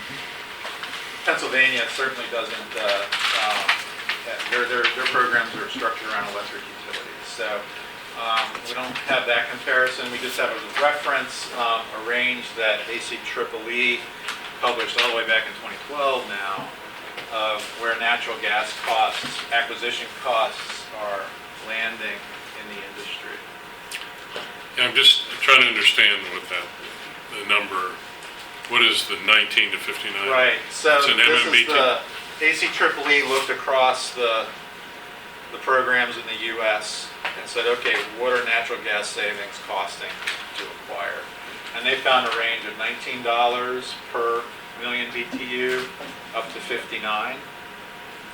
Pennsylvania certainly doesn't, their programs are structured around electric utilities. So we don't have that comparison. We just have as a reference a range that ACEEE published all the way back in 2012 now of where natural gas costs, acquisition costs are landing in the industry.
Yeah, I'm just trying to understand what the number, what is the 19 to 59?
Right, so
It's an
this is
MMBT.
the, ACEEE looked across the programs in the US and said, okay, what are natural gas savings costing to acquire? And they found a range of $19 per million BTU up to 59,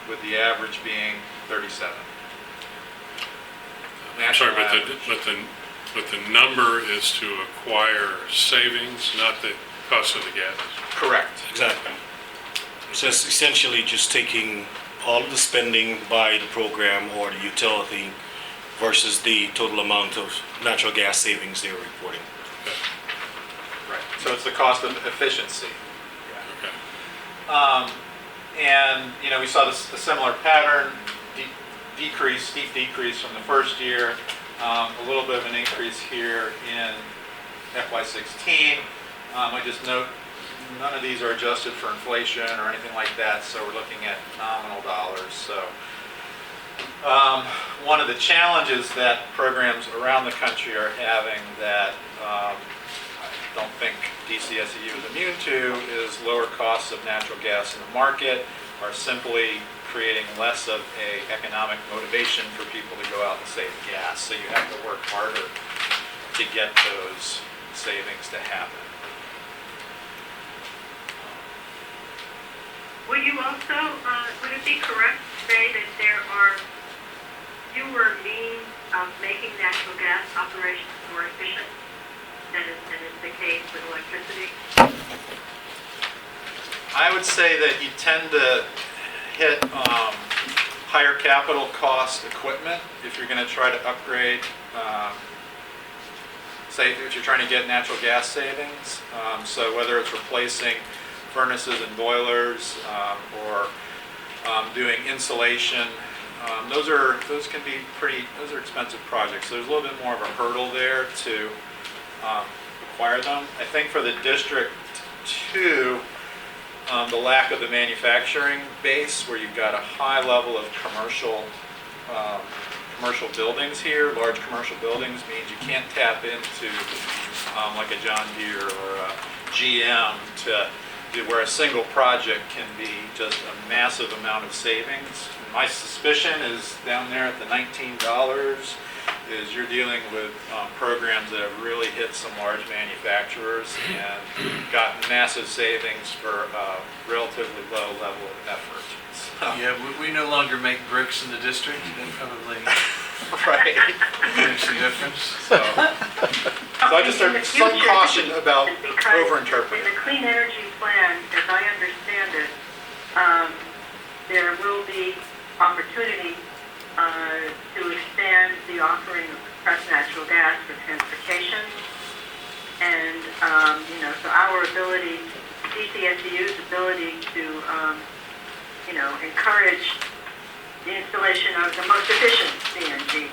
with the average being 37.
I'm sorry, but
National
but the number is to acquire savings, not the cost of the gas.
Correct.
Exactly. So it's essentially just taking all of the spending by the program or the utility versus the total amount of natural gas savings they're reporting.
Right. So it's the cost of efficiency.
Okay.
And, you know, we saw this, a similar pattern, steep decrease from the first year, a little bit of an increase here in FY16. I just note, none of these are adjusted for inflation or anything like that, so we're looking at nominal dollars. So one of the challenges that programs around the country are having that I don't think DCSEU is immune to is lower costs of natural gas in the market are simply creating less of a economic motivation for people to go out and save gas. So you have to work harder to get those savings to happen.
Would you also, would it be correct to say that there are fewer means of making natural gas operations more efficient than is the case with electricity?
I would say that you tend to hit higher capital cost equipment if you're going to try to upgrade, say if you're trying to get natural gas savings. So whether it's replacing furnaces and boilers or doing insulation, those are expensive projects. So there's a little bit more of a hurdle there to acquire them. I think for the district too, the lack of the manufacturing base, where you've got a high level of commercial buildings here, large commercial buildings, means you can't tap into like a John Deere or a GM where a single project can be just a massive amount of savings. My suspicion is down there at the $19 is you're dealing with programs that have really hit some large manufacturers and gotten massive savings for a relatively low level of effort. So,
Yeah, we no longer make bricks in the district. That probably
right.
makes a difference.
So I just
In the
have some
future,
caution about
because
over-interpreting.
in the Clean Energy Plan, as I understand it, there will be opportunity to expand the offering of compressed natural gas for transportation. And, so our ability, DCSEU's ability to, encourage the installation of the most efficient CNG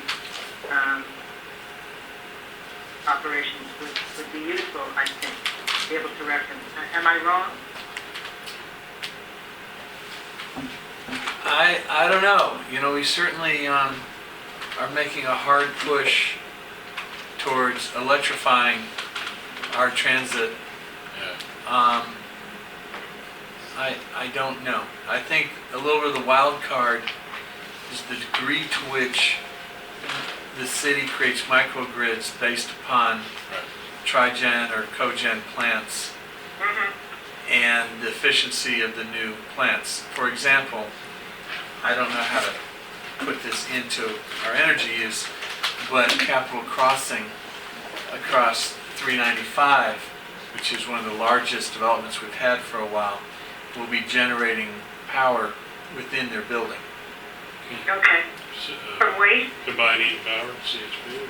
operations would be useful, I think, to be able to reference. Am I wrong?
I don't know. You know, we certainly are making a hard push towards electrifying our transit,
Yeah.
I don't know. I think a little bit of the wild card is the degree to which the city creates microgrids based upon
Right.
trigen or cogen plants and the efficiency of the new plants. For example, I don't know how to put this into our energy use, but Capitol Crossing across 395, which is one of the largest developments we've had for a while, will be generating power within their building.
Okay.
So,
From waste,
combined heat and power, CHP?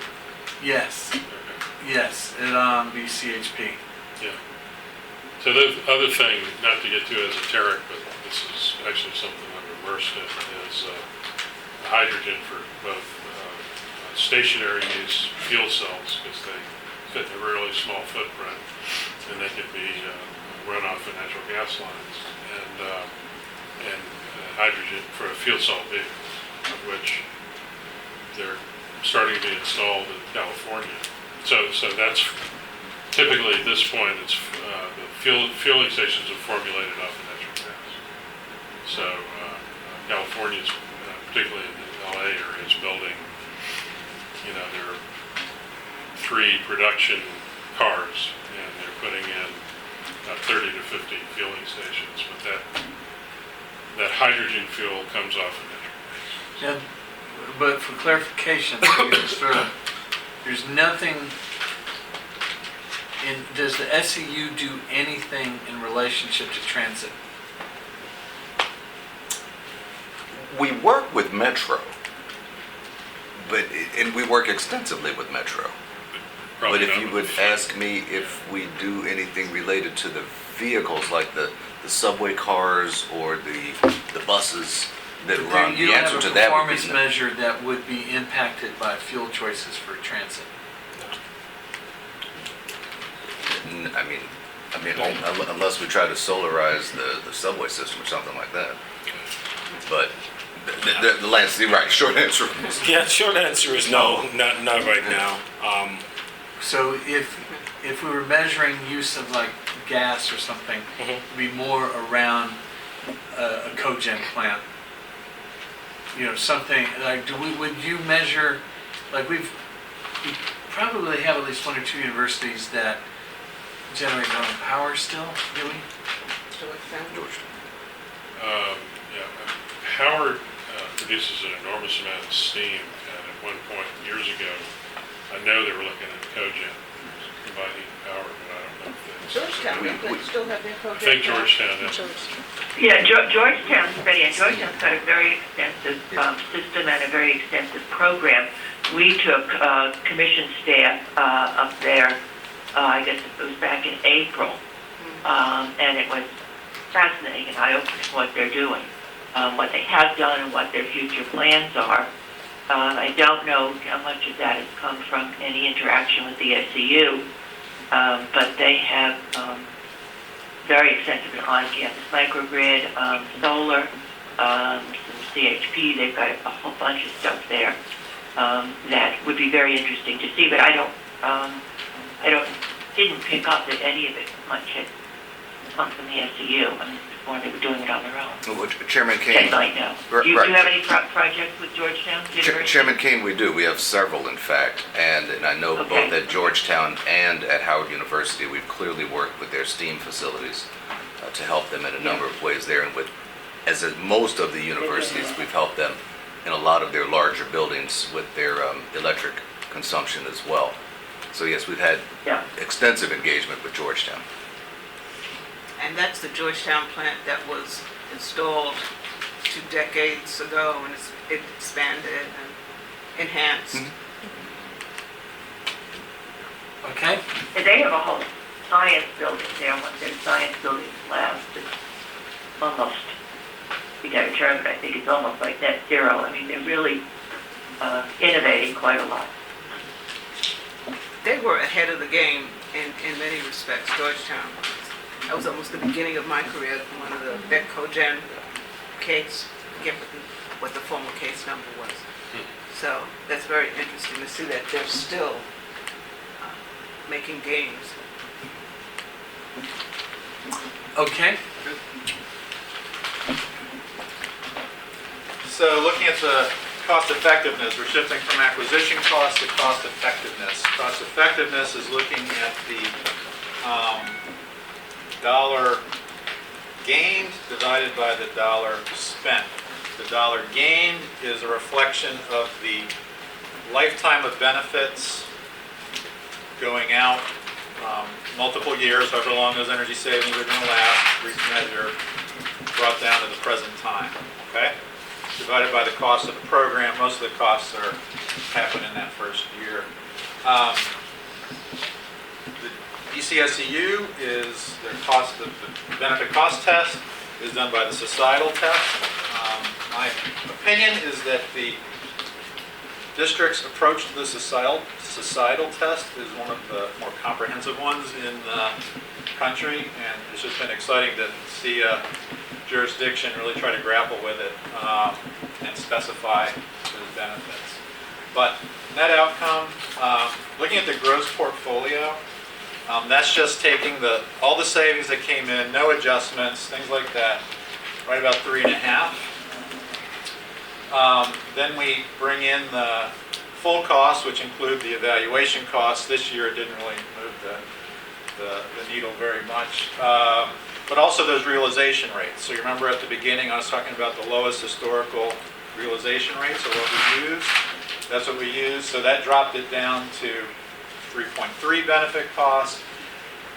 Yes,
Okay.
yes, it'll be CHP.
Yeah. So the other thing, not to get too esoteric, but this is actually something I'm immersed in, is hydrogen for both stationary use fuel cells, because they fit in a really small footprint, and they could be run off of natural gas lines, and hydrogen for a fuel cell vehicle, of which they're starting to be installed in California. So that's typically at this point, it's the fueling stations are formulated off of natural gas. So California's, particularly in the LA area, is building, there are 3 production cars, and they're putting in 30 to 50 fueling stations. But that hydrogen fuel comes off of natural gas.
Yeah, but for clarification, there's nothing does the SEU do anything in relationship to transit?
We work with Metro, and we work extensively with Metro.
Probably
But if
not
you
with
would
the fleet.
ask me if we do anything related to the vehicles, like the subway cars or the buses that run,
You
the
don't
answer
have
to
a
that would
performance
be no.
measure that would be impacted by fuel choices for transit.
I mean, unless we try to solarize the subway system or something like that. But the Lance, you're right, short answer.
Yeah, short answer is no, not right now.
So if we were measuring use of like gas or something, it'd be more around a cogen plant. Something like, would you measure, like we probably have at least 1 or 2 universities that generate their own power still, do we?
Yeah, Howard produces an enormous amount of steam, and at one point, years ago, I know they were looking at cogen, combined heat and power, but I don't know if they...
Georgetown, they still have their
I
cogen.
think Georgetown does.
Yeah, Georgetown's ready, and Georgetown's got a very extensive system and a very extensive program. We took commission staff up there, I guess it was back in April, and it was fascinating and eye-opening what they're doing, what they have done and what their future plans are. I don't know how much of that has come from any interaction with the SEU, but they have very extensive on-campus microgrid, solar, some CHP. They've got a whole bunch of stuff there that would be very interesting to see. But didn't pick up that any of it much had come from the SEU. I mean, before they were doing it on their own.
Chairman Kane.
Yes, I know.
Right,
Do you
right.
have any projects with Georgetown University?
Chairman Kane, we do. We have several, in fact, and I know
Okay.
both at Georgetown and at Howard University, we've clearly worked with their STEAM facilities to help them in a number of ways there. And as at most of the universities, we've helped them in a lot of their larger buildings with their electric consumption as well. So yes, we've had
Yeah.
extensive engagement with Georgetown.
And that's the Georgetown plant that was installed 2 decades ago, and it expanded and enhanced.
Okay?
And they have a whole science building there, one of their science building labs that's almost, we got a term, but I think it's almost like net zero. I mean, they're really innovating quite a lot.
They were ahead of the game in many respects, Georgetown. That was almost the beginning of my career, one of the Beck Cogen case, I forget what the formal case number was. So that's very interesting to see that they're still making gains.
Okay,
So looking at the cost effectiveness, we're shifting from acquisition cost to cost effectiveness. Cost effectiveness is looking at the dollar gained divided by the dollar spent. The dollar gained is a reflection of the lifetime of benefits going out multiple years, however long those energy savings are going to last, for each measure, brought down to the present time, okay? Divided by the cost of the program. Most of the costs are happen in that first year. The DCSEU is their cost, the benefit cost test is done by the societal test. My opinion is that the district's approach to the societal test is one of the more comprehensive ones in the country, and it's just been exciting to see a jurisdiction really try to grapple with it and specify those benefits. But net outcome, looking at the gross portfolio, that's just taking all the savings that came in, no adjustments, things like that, right about 3.5. Then we bring in the full costs, which include the evaluation costs. This year it didn't really move the needle very much. But also those realization rates. So you remember at the beginning I was talking about the lowest historical realization rates, or what we use. That's what we use. So that dropped it down to 3.3 benefit cost.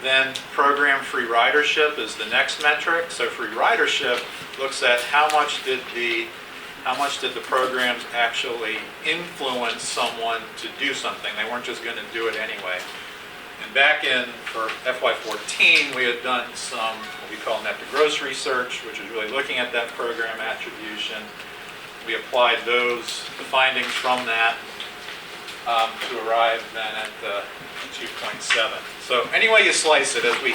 Then program free ridership is the next metric. So free ridership looks at how much did the programs actually influence someone to do something. They weren't just going to do it anyway. And back for FY14, we had done some what we call net to gross research, which is really looking at that program attribution. We applied the findings from that to arrive then at the 2.7. So any way you slice it, as we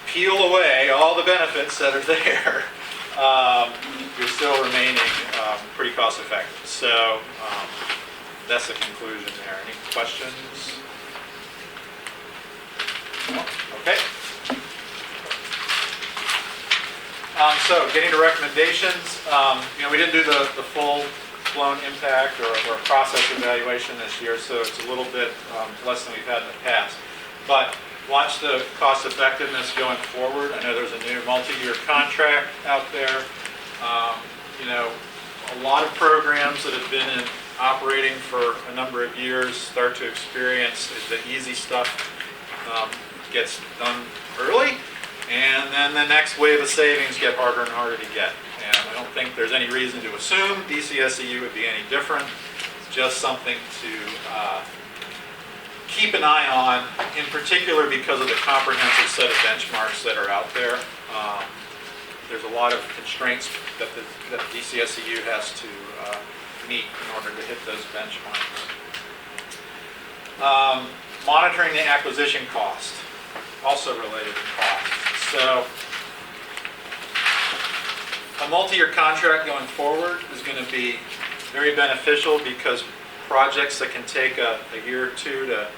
peel away all the benefits that are there, you're still remaining pretty cost effective. So that's the conclusion there. Any questions? No? Okay. So getting to recommendations, we didn't do the full-blown impact or process evaluation this year, so it's a little bit less than we've had in the past. But watch the cost effectiveness going forward. I know there's a new multi-year contract out there. A lot of programs that have been operating for a number of years start to experience the easy stuff gets done early, and then the next wave of savings get harder and harder to get. And I don't think there's any reason to assume DCSEU would be any different. It's just something to keep an eye on, in particular because of the comprehensive set of benchmarks that are out there. There's a lot of constraints that DCSEU has to meet in order to hit those benchmarks. Monitoring the acquisition cost, also related to costs. So a multi-year contract going forward is going to be very beneficial because projects that can take a year or two to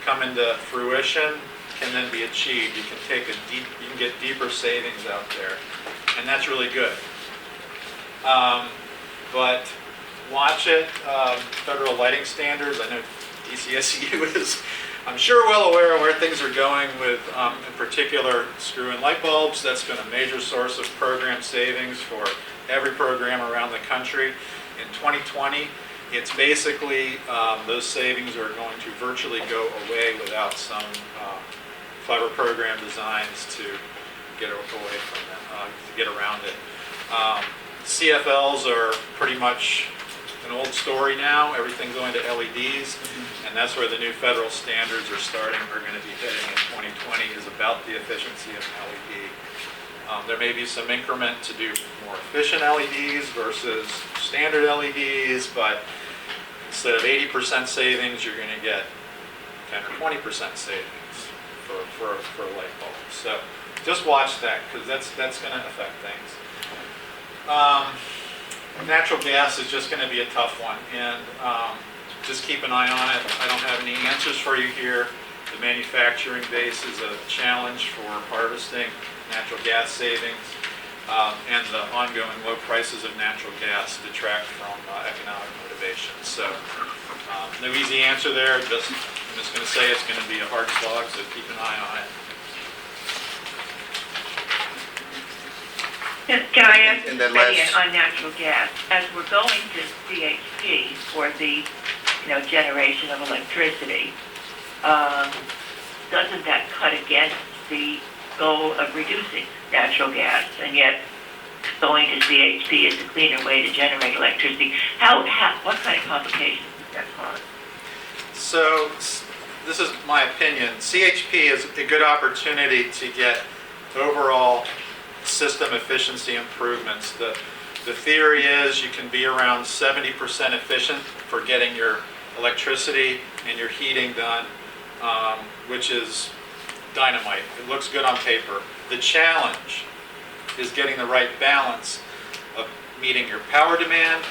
come into fruition can then be achieved. You can you can get deeper savings out there, and that's really good. But watch it. Federal lighting standards. I know DCSEU is, I'm sure, well aware of where things are going with, in particular, screw-in light bulbs. That's been a major source of program savings for every program around the country. In 2020, it's basically those savings are going to virtually go away without some clever program designs to get away from them, to get around it. CFLs are pretty much an old story now. Everything going to LEDs, and that's where the new federal standards are going to be hitting in 2020, is about the efficiency of LED. There may be some increment to do more efficient LEDs versus standard LEDs, but instead of 80% savings, you're going to get 10 or 20% savings for a light bulb. So just watch that, because that's going to affect things. Natural gas is just going to be a tough one, and just keep an eye on it. I don't have any answers for you here. The manufacturing base is a challenge for harvesting natural gas savings, and the ongoing low prices of natural gas detract from economic motivation. So, no easy answer there. I'm just going to say it's going to be a hard slog, so keep an eye on it.
Can I ask
And
you
then last-
on natural gas, as we're going to CHP for the, generation of electricity, doesn't that cut against the goal of reducing natural gas? And yet, going to CHP is a cleaner way to generate electricity. What kind of complications does that cause?
So, this is my opinion. CHP is a good opportunity to get overall system efficiency improvements. The theory is you can be around 70% efficient for getting your electricity and your heating done, which is dynamite. It looks good on paper. The challenge is getting the right balance of meeting your power demand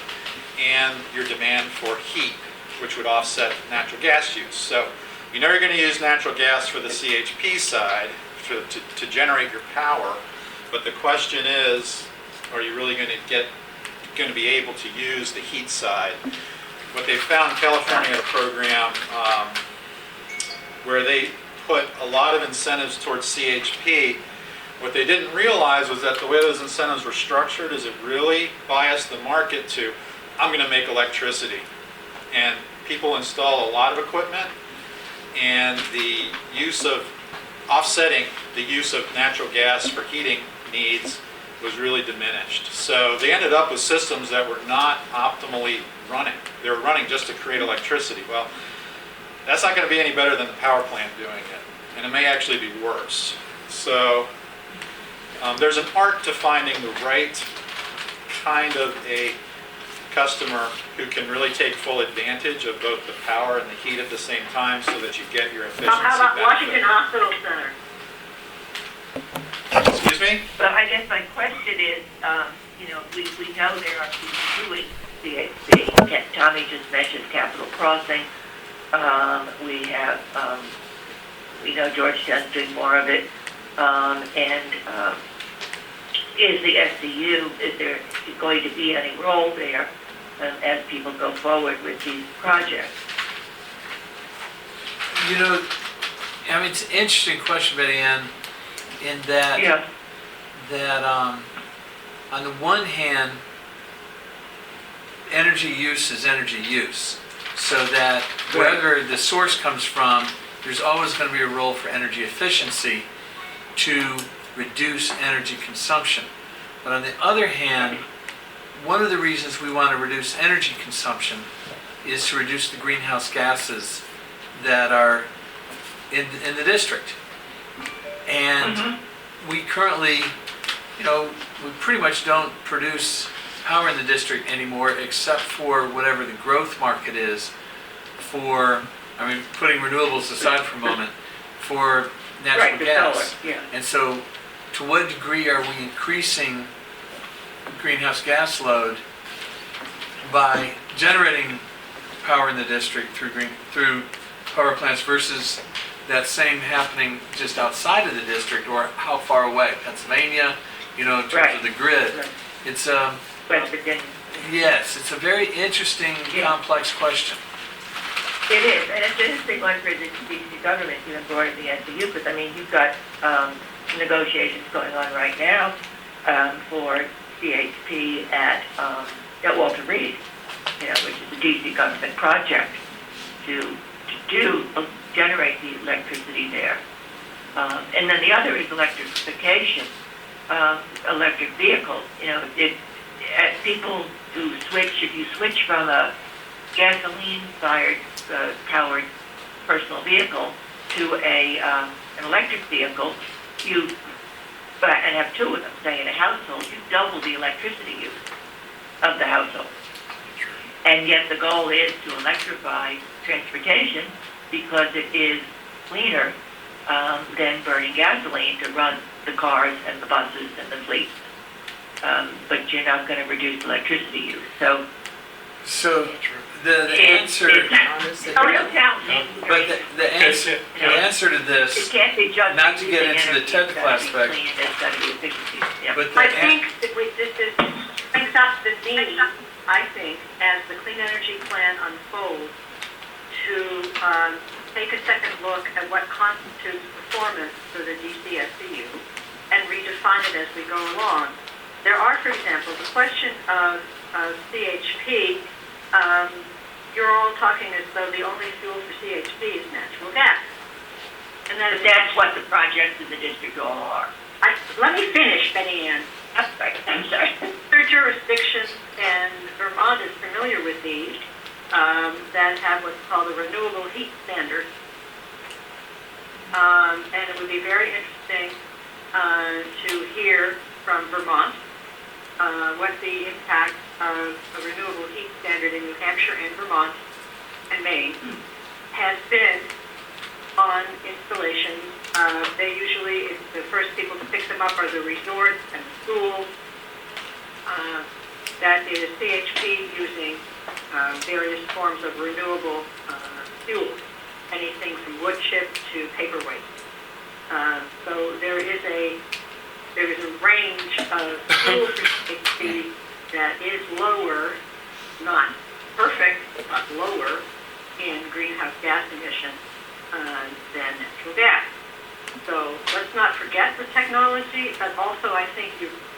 and your demand for heat, which would offset natural gas use. So you know you're going to use natural gas for the CHP side to generate your power, but the question is, are you really going to be able to use the heat side? What they found in California had a program where they put a lot of incentives towards CHP. What they didn't realize was that the way those incentives were structured is it really biased the market to, I'm going to make electricity. And people install a lot of equipment, and the use of offsetting the use of natural gas for heating needs was really diminished. So they ended up with systems that were not optimally running. They were running just to create electricity. Well, that's not going to be any better than the power plant doing it, and it may actually be worse. So there's an art to finding the right kind of a customer who can really take full advantage of both the power and the heat at the same time so that you get your efficiency
How about
benefit.
Washington Hospital Center?
Excuse me?
But I guess my question is, we know there are people doing CHP. Tommy just mentioned Capitol Crossing. We know Georgetown's doing more of it. Is the SCU, is there going to be any role there as people go forward with these projects?
It's an interesting question, Betty Ann, in that,
Yeah.
On the one hand, energy use is energy use. So that wherever the source comes from, there's always going to be a role for energy efficiency to reduce energy consumption. But on the other hand, one of the reasons we want to reduce energy consumption is to reduce the greenhouse gases that are in the district. And we currently, we pretty much don't produce power in the district anymore except for whatever the growth market is for, putting renewables aside for a moment, for natural
the
gas.
solar, yeah.
And so, to what degree are we increasing greenhouse gas load by generating power in the district through power plants versus that same happening just outside of the district, or how far away? Pennsylvania, in terms of the grid.
Right.
It's
West Virginia.
yes, it's a very interesting, complex question.
It is, and it's an interesting one for the DC government, board of the SCU, because you've got negotiations going on right now for CHP at Walter Reed, which is a DC government project to generate the electricity there. And then the other is electrification, electric vehicles. People who switch, if you switch from a gasoline-fired powered personal vehicle to an electric vehicle, and have two of them, say in a household, you double the electricity use of the household. And yet the goal is to electrify transportation because it is cleaner than burning gasoline to run the cars and the buses and the fleets. But you're not going to reduce electricity use. So
the answer,
it's a little challenging.
but the answer answer to
It
this,
can't be just.
Not to get
using
into the
energy,
technical
it's gotta be
aspect.
clean, It's got to be efficiency, yeah.
but
I
the,
think that this brings up the need, I think, as the clean energy plan unfolds, to take a second look at what constitutes performance for the DCSCU and redefine it as we go along. There are, for example, the question of CHP. You're all talking as though the only fuel for CHP is natural gas. And that
But
is
that's what the projects in the district all are.
let me finish, Betty Ann.
I'm sorry.
Other jurisdictions, and Vermont is familiar with these, that have what's called a renewable heat standard. And it would be very interesting to hear from Vermont what the impact of a renewable heat standard in New Hampshire and Vermont and Maine has been on installations. They usually, the first people to pick them up are the resorts and the schools. That is CHP using various forms of renewable fuels, anything from wood chip to paper waste. So there is a range of fuel efficiency that is lower, not perfect, but lower in greenhouse gas emissions than natural gas. So let's not forget the technology, but also I think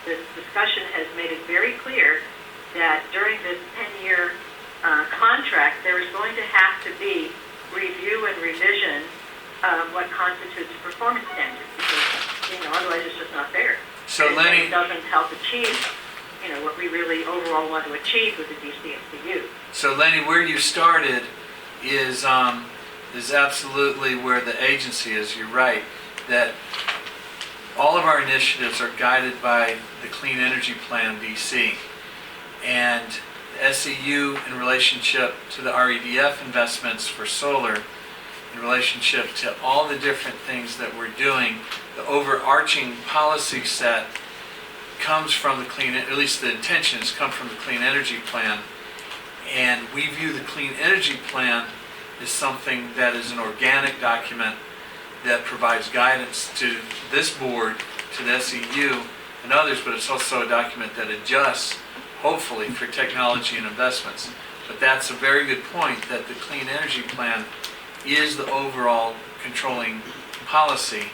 this discussion has made it very clear that during this 10-year contract, there is going to have to be review and revision of what constitutes performance standards, because, otherwise it's just not there.
so
And
Lenny,
it doesn't help achieve, what we really overall want to achieve with the DCSCU.
so Lenny, where you started is absolutely where the agency is. You're right, that all of our initiatives are guided by the Clean Energy Plan DC. And the SEU in relationship to the REDF investments for solar, in relationship to all the different things that we're doing, the overarching policy set comes from the clean, at least the intention has come from the Clean Energy Plan. And we view the Clean Energy Plan as something that is an organic document that provides guidance to this board, to the SEU and others, but it's also a document that adjusts, hopefully, for technology and investments. But that's a very good point, that the Clean Energy Plan is the overall controlling policy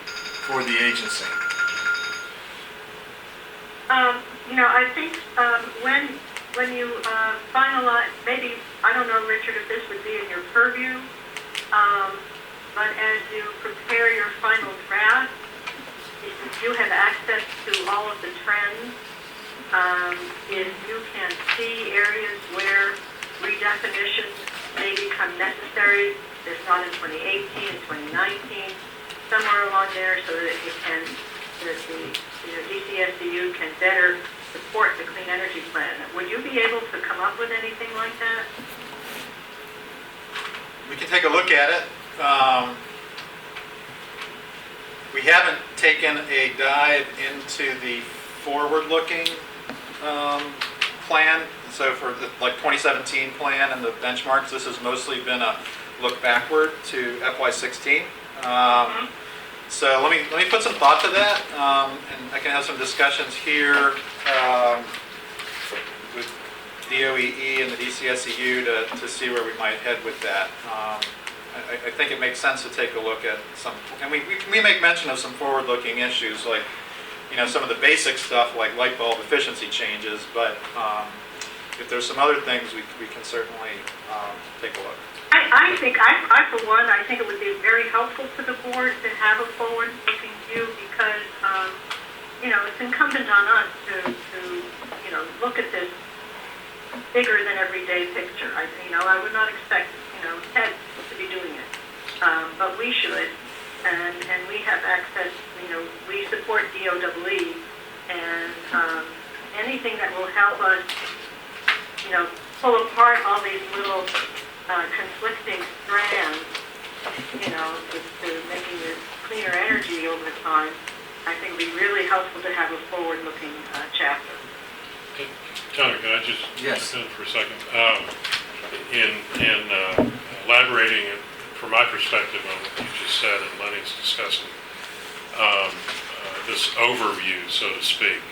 for the agency.
I think when you finalize, maybe, I don't know, Richard, if this would be in your purview, but as you prepare your final draft, if you have access to all of the trends, if you can see areas where redefinitions may become necessary, if not in 2018, in 2019, somewhere along there, so that it can, that the DCSCU can better support the Clean Energy Plan. Would you be able to come up with anything like that?
We can take a look at it. We haven't taken a dive into the forward-looking plan. So for the 2017 plan and the benchmarks, this has mostly been a look backward to FY16. So let me put some thought to that, and I can have some discussions here with DOEE and the DCSEU to see where we might head with that. I think it makes sense to take a look at some, and we make mention of some forward-looking issues, like some of the basic stuff like light bulb efficiency changes, but if there's some other things, we can certainly take a look.
I think, for one, I think it would be very helpful to the board to have a forward-looking view, because, it's incumbent on us to look at this bigger than everyday picture. I would not expect, Ted to be doing it, but we should, and we have access, we support DOEE, and anything that will help us, pull apart all these little conflicting strands, to making this cleaner energy over time, I think would be really helpful to have a forward-looking chapter.
Connor, can I just
Yes.
jump in for a second? In elaborating from my perspective on what you just said and Lenny's discussing, this overview, so to speak,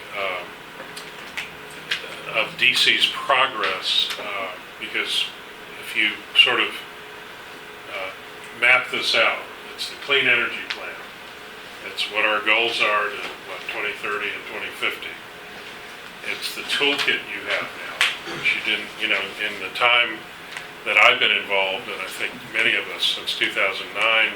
of DC's progress, because if you sort of map this out, it's the clean energy plan. It's what our goals are to, 2030 and 2050. It's the toolkit you have now, which you didn't, in the time that I've been involved, and I think many of us since 2009,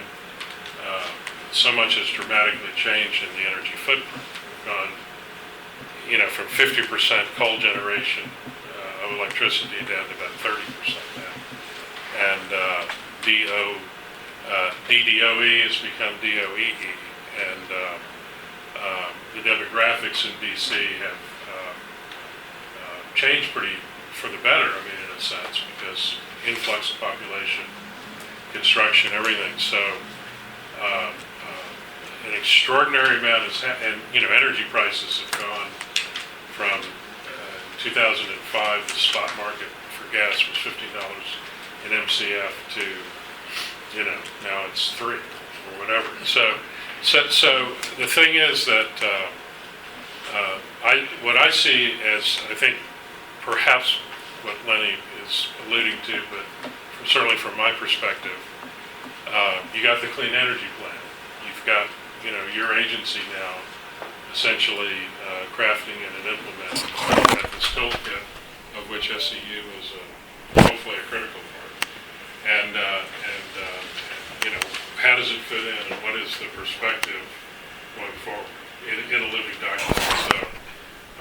so much has dramatically changed in the energy footprint. We've gone, from 50% coal generation of electricity down to about 30% now. And DDOE has become DOEE, and the demographics in DC have changed pretty for the better, in a sense, because influx of population, construction, everything. So an extraordinary amount is, energy prices have gone from 2005, the spot market for gas was $15 an MCF to, now it's 3 or whatever. So the thing is that what I see as, I think, perhaps what Lenny is alluding to, but certainly from my perspective, you got the clean energy plan. You've got, your agency now essentially crafting and implementing this toolkit, of which SEU is hopefully a critical part. And how does it fit in, and what is the perspective going forward in a living document? So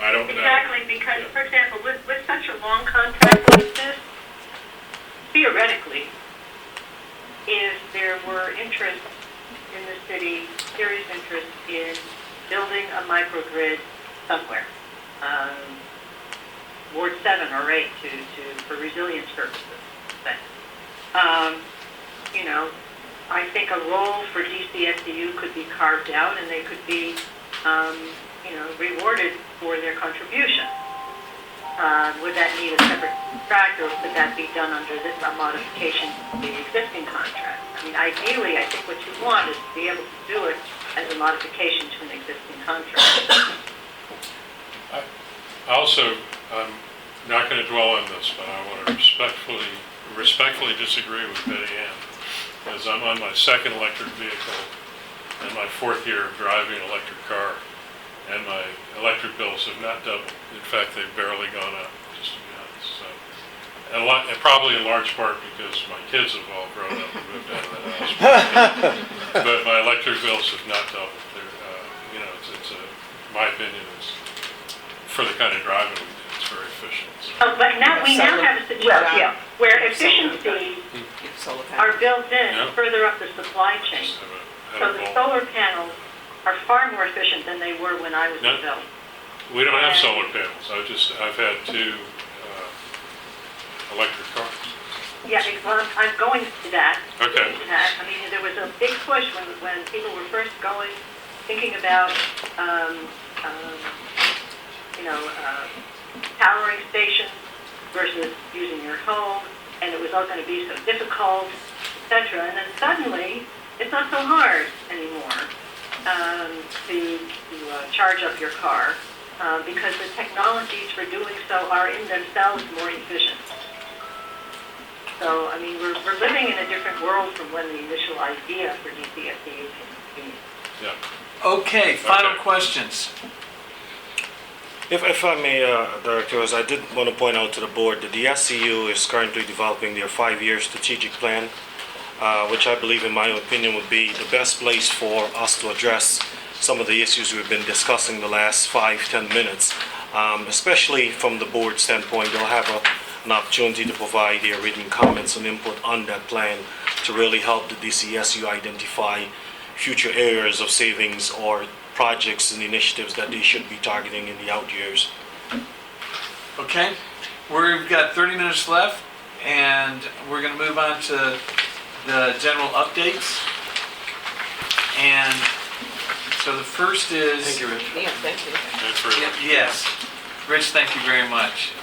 I don't know.
Exactly, because, for example, with such a long contract like this, theoretically, if there were interest in the city, serious interest in building a microgrid somewhere, Ward 7 or 8 for resilience purposes, I think a role for DCSEU could be carved out, and they could be, rewarded for their contribution. Would that need a separate contract, or could that be done under a modification to the existing contract? Ideally, I think what you want is to be able to do it as a modification to an existing contract.
I'm not going to dwell on this, but I want to respectfully disagree with Betty Ann, as I'm on my second electric vehicle and my 4th year of driving an electric car, and my electric bills have not doubled. In fact, they've barely gone up, just to be honest. So, and probably in large part because my kids have all grown up and moved out of that house. But my electric bills have not doubled. My opinion is, for the kind of driving we do, it's very efficient. So.
But now we have a situation where efficiencies are built in further up the supply chain. So the solar panels are far more efficient than they were when I was built.
We don't have solar panels. I've had 2 electric cars.
Yeah, well, I'm going to that.
Okay.
There was a big push when people were first thinking about, powering stations versus using your home, and it was all going to be so difficult, etc. And then suddenly, it's not so hard anymore to charge up your car because the technologies for doing so are in themselves more efficient. So, we're living in a different world from when the initial idea for DCSE came.
Yeah.
Okay, final questions.
If I may, Directors, I did want to point out to the board that the SCU is currently developing their 5-year strategic plan, which I believe, in my opinion, would be the best place for us to address some of the issues we've been discussing the last 5-10 minutes. Especially from the board standpoint, they'll have an opportunity to provide their written comments and input on that plan to really help the DCSU identify future areas of savings or projects and initiatives that they should be targeting in the out years.
Okay, we've got 30 minutes left, and we're going to move on to the general updates. And so the first is...
Thank you, Rich.
Yeah, thank you.
Thanks very much.
Yes. Rich, thank you very much.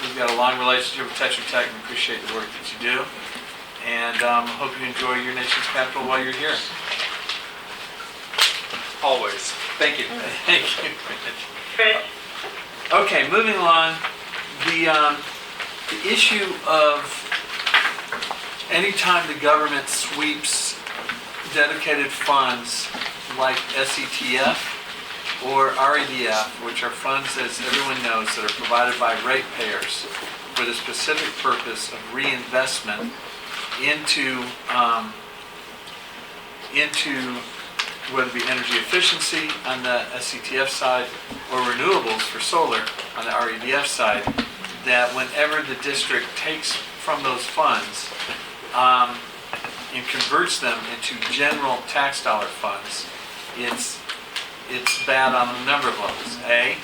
We've got a long relationship with Tetra Tech, and appreciate the work that you do. and hope you enjoy your nation's capital while you're here.
Always. Thank you.
Thank you.
Chris?
Okay, moving along, the issue of anytime the government sweeps dedicated funds like SETF or REDF, which are funds, as everyone knows, that are provided by ratepayers for the specific purpose of reinvestment into whether it be energy efficiency on the SCTF side or renewables for solar on the REDF side, that whenever the district takes from those funds and converts them into general tax dollar funds, it's bad on a number of levels. A,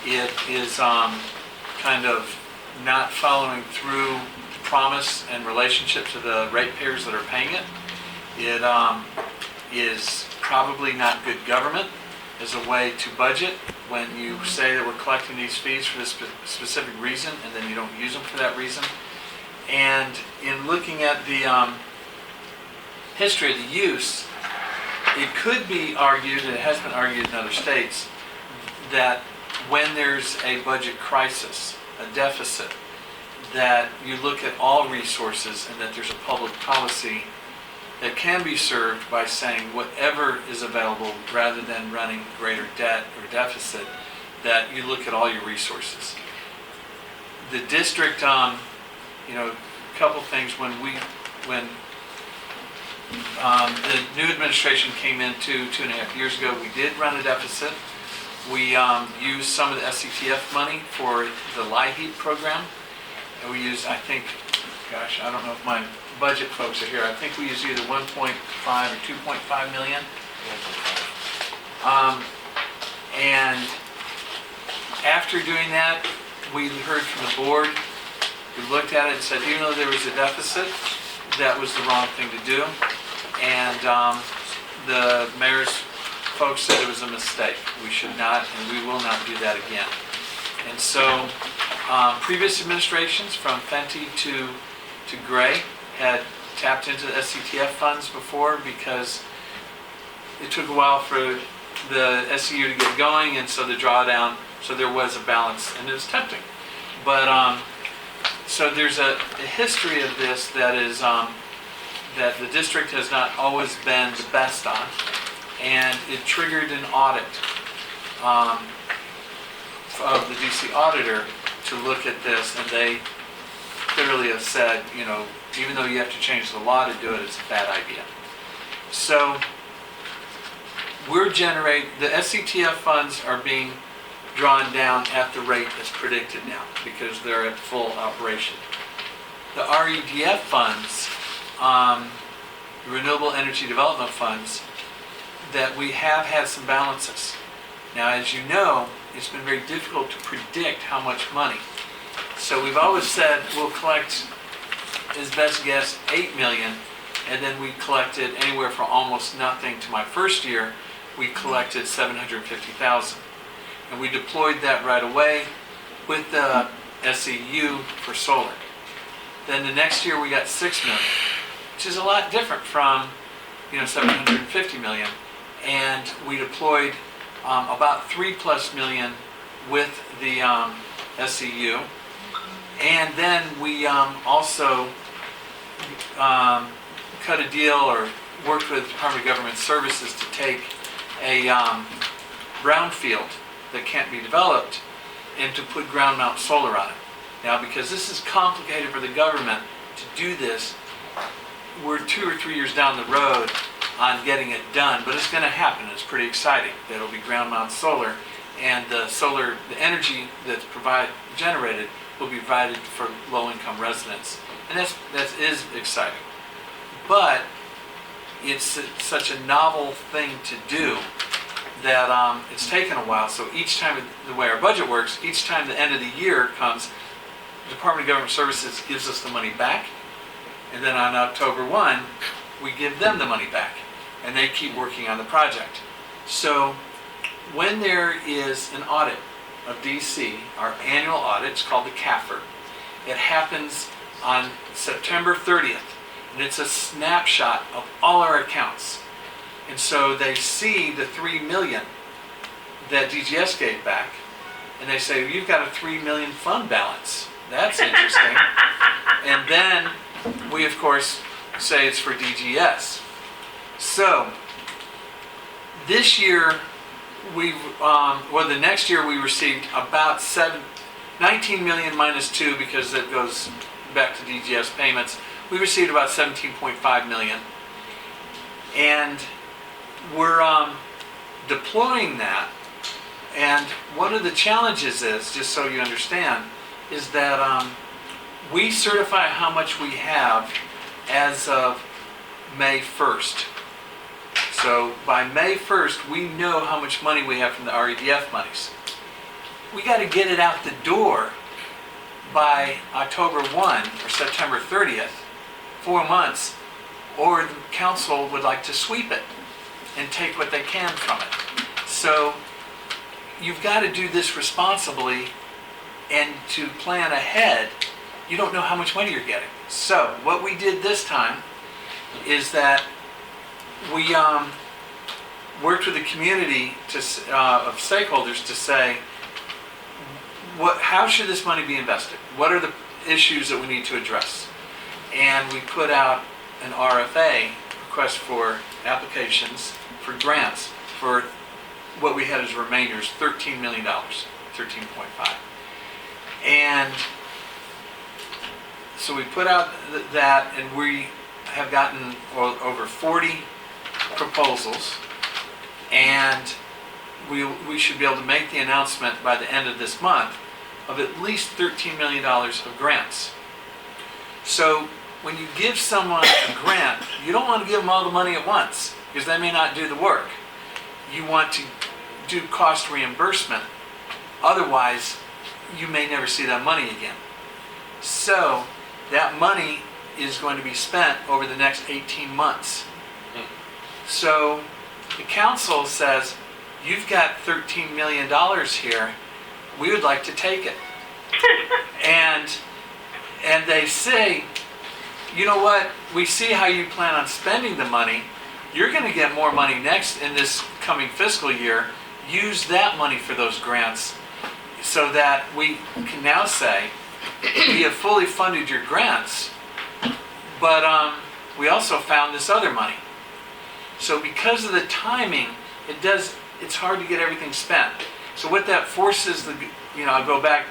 it is kind of not following through promise and relationship to the ratepayers that are paying it. It is probably not good government as a way to budget when you say that we're collecting these fees for this specific reason and then you don't use them for that reason. And in looking at the history of the use, it could be argued, and it has been argued in other states, that when there's a budget crisis, a deficit, that you look at all resources and that there's a public policy that can be served by saying whatever is available rather than running greater debt or deficit, that you look at all your resources. The district, a couple things, when the new administration came in 2.5 years ago, we did run a deficit. We used some of the SCTF money for the LIHEAP program, and we used, I think, gosh, I don't know if my budget folks are here. I think we used either 1.5 or 2.5 million. And after doing that, we heard from the board. We looked at it and said, even though there was a deficit, that was the wrong thing to do. And the mayor's folks said it was a mistake. We should not, and we will not do that again. And so previous administrations, from Fenty to Gray, had tapped into the SCTF funds before because it took a while for the SCU to get going, and so the drawdown, so there was a balance, and it was tempting. But so there's a history of this that is that the district has not always been the best on, and it triggered an audit of the DC auditor to look at this, and they clearly have said, even though you have to change the law to do it, it's a bad idea. So the SCTF funds are being drawn down at the rate that's predicted now because they're at full operation. The REDF funds, Renewable Energy Development Funds, that we have had some balances. Now, as you know, it's been very difficult to predict how much money. So we've always said we'll collect, as best guess, 8 million, and then we collected anywhere from almost nothing to my first year, we collected 750,000. And we deployed that right away with the SEU for solar. Then the next year we got 6 million, which is a lot different from 750 million. And we deployed about 3+ million with the SEU. And then we also cut a deal or worked with Department of Government Services to take a brownfield that can't be developed and to put ground mount solar on it. Now, because this is complicated for the government to do this, we're 2 or 3 years down the road on getting it done, but it's going to happen. It's pretty exciting. It'll be ground mount solar, and the energy that's generated will be provided for low-income residents, and that is exciting. But it's such a novel thing to do that it's taken a while. So each time, the way our budget works, each time the end of the year comes, the Department of Government Services gives us the money back, and then on October 1, we give them the money back, and they keep working on the project. So when there is an audit of DC, our annual audit, it's called the CAFR, it happens on September 30th. and it's a snapshot of all our accounts. And so they see the 3 million that DGS gave back, and they say, you've got a 3 million fund balance. That's interesting. And then we, of course, say it's for DGS. So this year, the next year we received about 19 million minus 2 because that goes back to DGS payments. We received about 17.5 million. And we're deploying that. And one of the challenges is, just so you understand, is that we certify how much we have as of May 1st. So by May 1st, we know how much money we have from the REDF monies. We got to get it out the door by October 1 or September 30th, 4 months, or the council would like to sweep it and take what they can from it. So you've got to do this responsibly and to plan ahead. You don't know how much money you're getting. So what we did this time is that we worked with the community of stakeholders to say, how should this money be invested? What are the issues that we need to address? And we put out an RFA, request for applications for grants for what we had as remainders, $13 million, 13.5. And so we put out that, and we have gotten over 40 proposals, and we should be able to make the announcement by the end of this month of at least $13 million of grants. So when you give someone a grant, you don't want to give them all the money at once, because they may not do the work. You want to do cost reimbursement. Otherwise, you may never see that money again. So that money is going to be spent over the next 18 months. So the council says, you've got $13 million here. We would like to take it. And they say, you know what? We see how you plan on spending the money. You're going to get more money next in this coming fiscal year. Use that money for those grants so that we can now say, we have fully funded your grants, but we also found this other money. So because of the timing, it's hard to get everything spent. So what that forces I'll go back,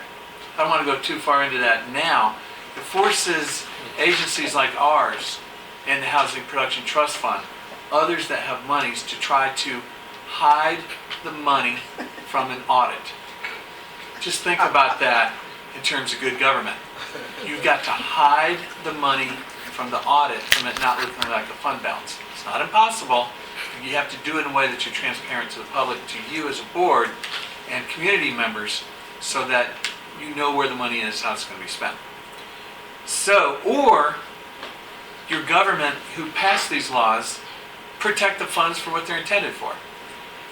I don't want to go too far into that now. It forces agencies like ours and the Housing Production Trust Fund, others that have monies, to try to hide the money from an audit. Just think about that in terms of good government. You've got to hide the money from the audit, from it not looking like a fund balance. It's not impossible. You have to do it in a way that you're transparent to the public, to you as a board and community members, so that you know where the money is, how it's going to be spent. So, or your government who passed these laws protect the funds for what they're intended for.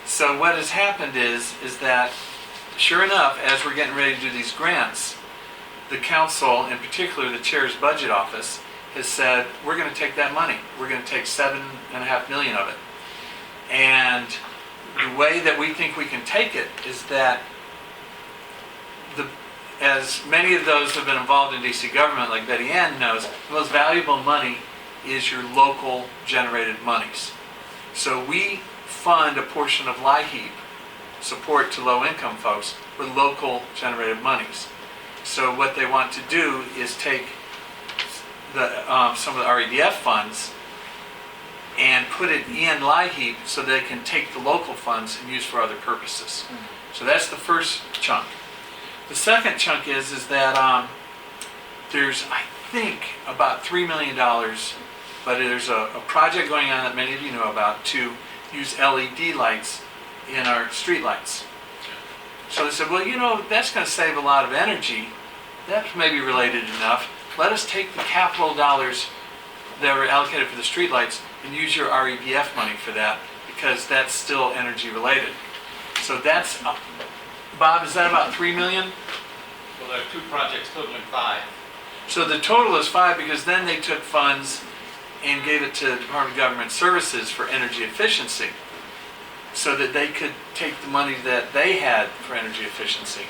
So what has happened is that, sure enough, as we're getting ready to do these grants, the council, in particular the chair's budget office, has said, we're going to take that money. We're going to take $7.5 million of it. And the way that we think we can take it is that, as many of those who have been involved in DC government, like Betty Ann knows, the most valuable money is your local generated monies. So we fund a portion of LIHEAP, support to low-income folks, with local generated monies. So what they want to do is take some of the REDF funds and put it in LIHEAP so they can take the local funds and use for other purposes. So that's the first chunk. The second chunk is that there's, I think, about $3 million, but there's a project going on that many of you know about to use LED lights in our street lights. So they said, well, that's going to save a lot of energy. That's maybe related enough. Let us take the capital dollars that were allocated for the street lights and use your REDF money for that, because that's still energy related. So that's, Bob, is that about $3 million?
Well, there are two projects totaling 5.
So the total is 5, because then they took funds and gave it to Department of Government Services for energy efficiency, so that they could take the money that they had for energy efficiency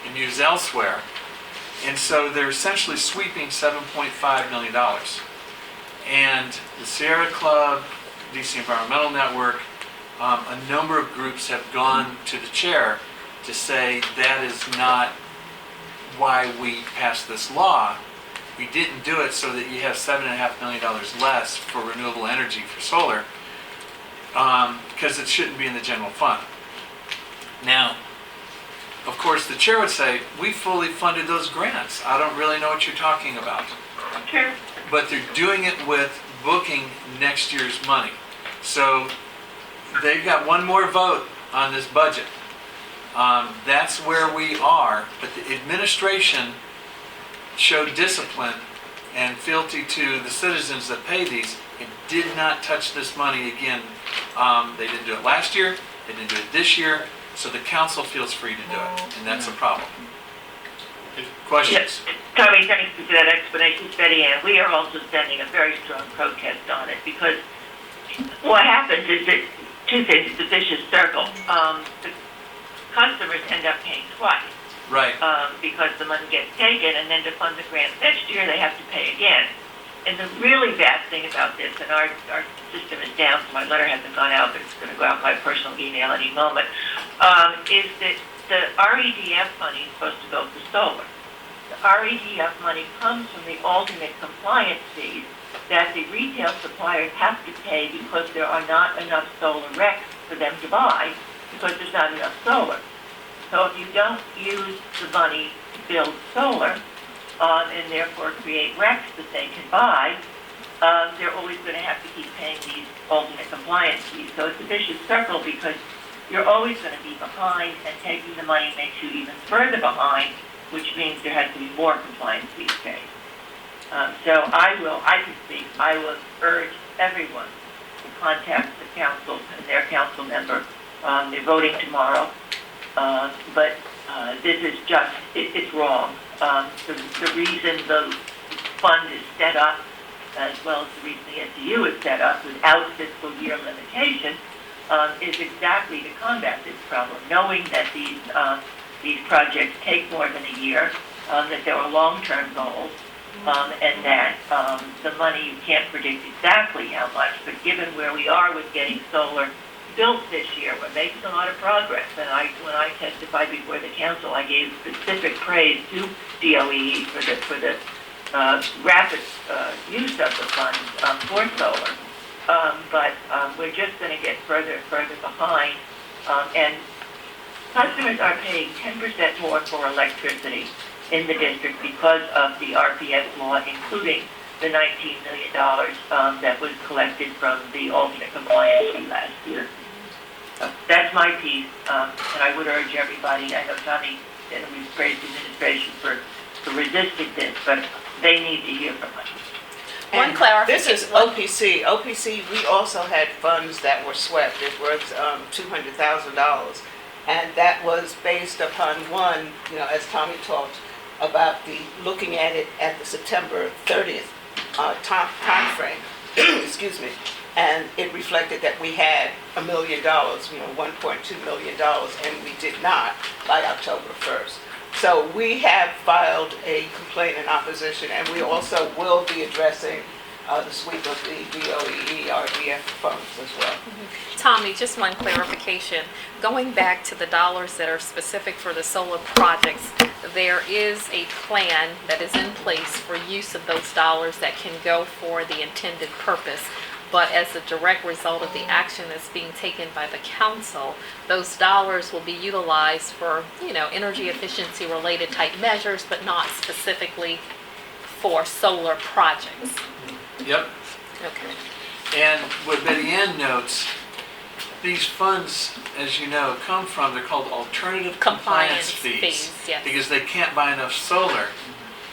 and use elsewhere. And so they're essentially sweeping $7.5 million. And the Sierra Club, DC Environmental Network, a number of groups have gone to the chair to say that is not why we passed this law. We didn't do it so that you have $7.5 million less for renewable energy for solar, because it shouldn't be in the general fund. Now, of course, the chair would say, we fully funded those grants. I don't really know what you're talking about.
Sure.
But they're doing it with booking next year's money. So they've got one more vote on this budget. That's where we are, but the administration showed discipline and fealty to the citizens that pay these and did not touch this money again. They didn't do it last year, they didn't do it this year, so the council feels free to do it, and that's a problem. Questions?
Yes, Tommy, thanks for that explanation, Betty Ann. We are also sending a very strong protest on it, because what happens is that two things, it's a vicious circle. The customers end up paying twice.
Right.
Because the money gets taken, and then to fund the grant next year, they have to pay again. And the really bad thing about this, and our system is down, so my letter hasn't gone out, but it's going to go out by personal email any moment, is that the REDF money is supposed to go for solar. The REDF money comes from the alternate compliance fees that the retail suppliers have to pay because there are not enough solar RECs for them to buy, because there's not enough solar. So if you don't use the money to build solar, and therefore create RECs that they can buy, they're always going to have to keep paying these alternate compliance fees. So it's a vicious circle, because you're always going to be behind, and taking the money makes you even further behind, which means there has to be more compliance fees paid. So I will urge everyone to contact the council and their council member. They're voting tomorrow, but this is just, it's wrong. The reason the fund is set up, as well as the reason the SEU is set up without fiscal year limitation, is exactly to combat this problem, knowing that these projects take more than a year, that there are long-term goals, and that the money, you can't predict exactly how much, but given where we are with getting solar built this year, we're making a lot of progress. And when I testified before the council, I gave specific praise to DOE for the rapid use of the funds for solar. But we're just going to get further and further behind. And customers are paying 10% more for electricity in the district because of the RPS law, including the $19 million that was collected from the alternate compliance fee last year. So that's my piece, and I would urge everybody, I know Tommy said we've praised the administration for resisting this, but they need to hear from us.
One
And
clarification.
This is OPC. OPC, we also had funds that were swept. It was $200,000. And that was based upon one, as Tommy talked about, looking at it at the September 30th time frame. Excuse me. And it reflected that we had $1 million, $1.2 million, and we did not by October 1st. So we have filed a complaint in opposition, and we also will be addressing the sweep of the DOE RDF funds as well.
Tommy, just one clarification. Going back to the dollars that are specific for the solar projects, there is a plan that is in place for use of those dollars that can go for the intended purpose. But as a direct result of the action that's being taken by the council, those dollars will be utilized for, energy efficiency related type measures, but not specifically for solar projects.
Yep.
Okay.
And what Betty Ann notes, these funds, as you know, come from, they're called alternative compliance fees.
Yes.
Because they can't buy enough solar,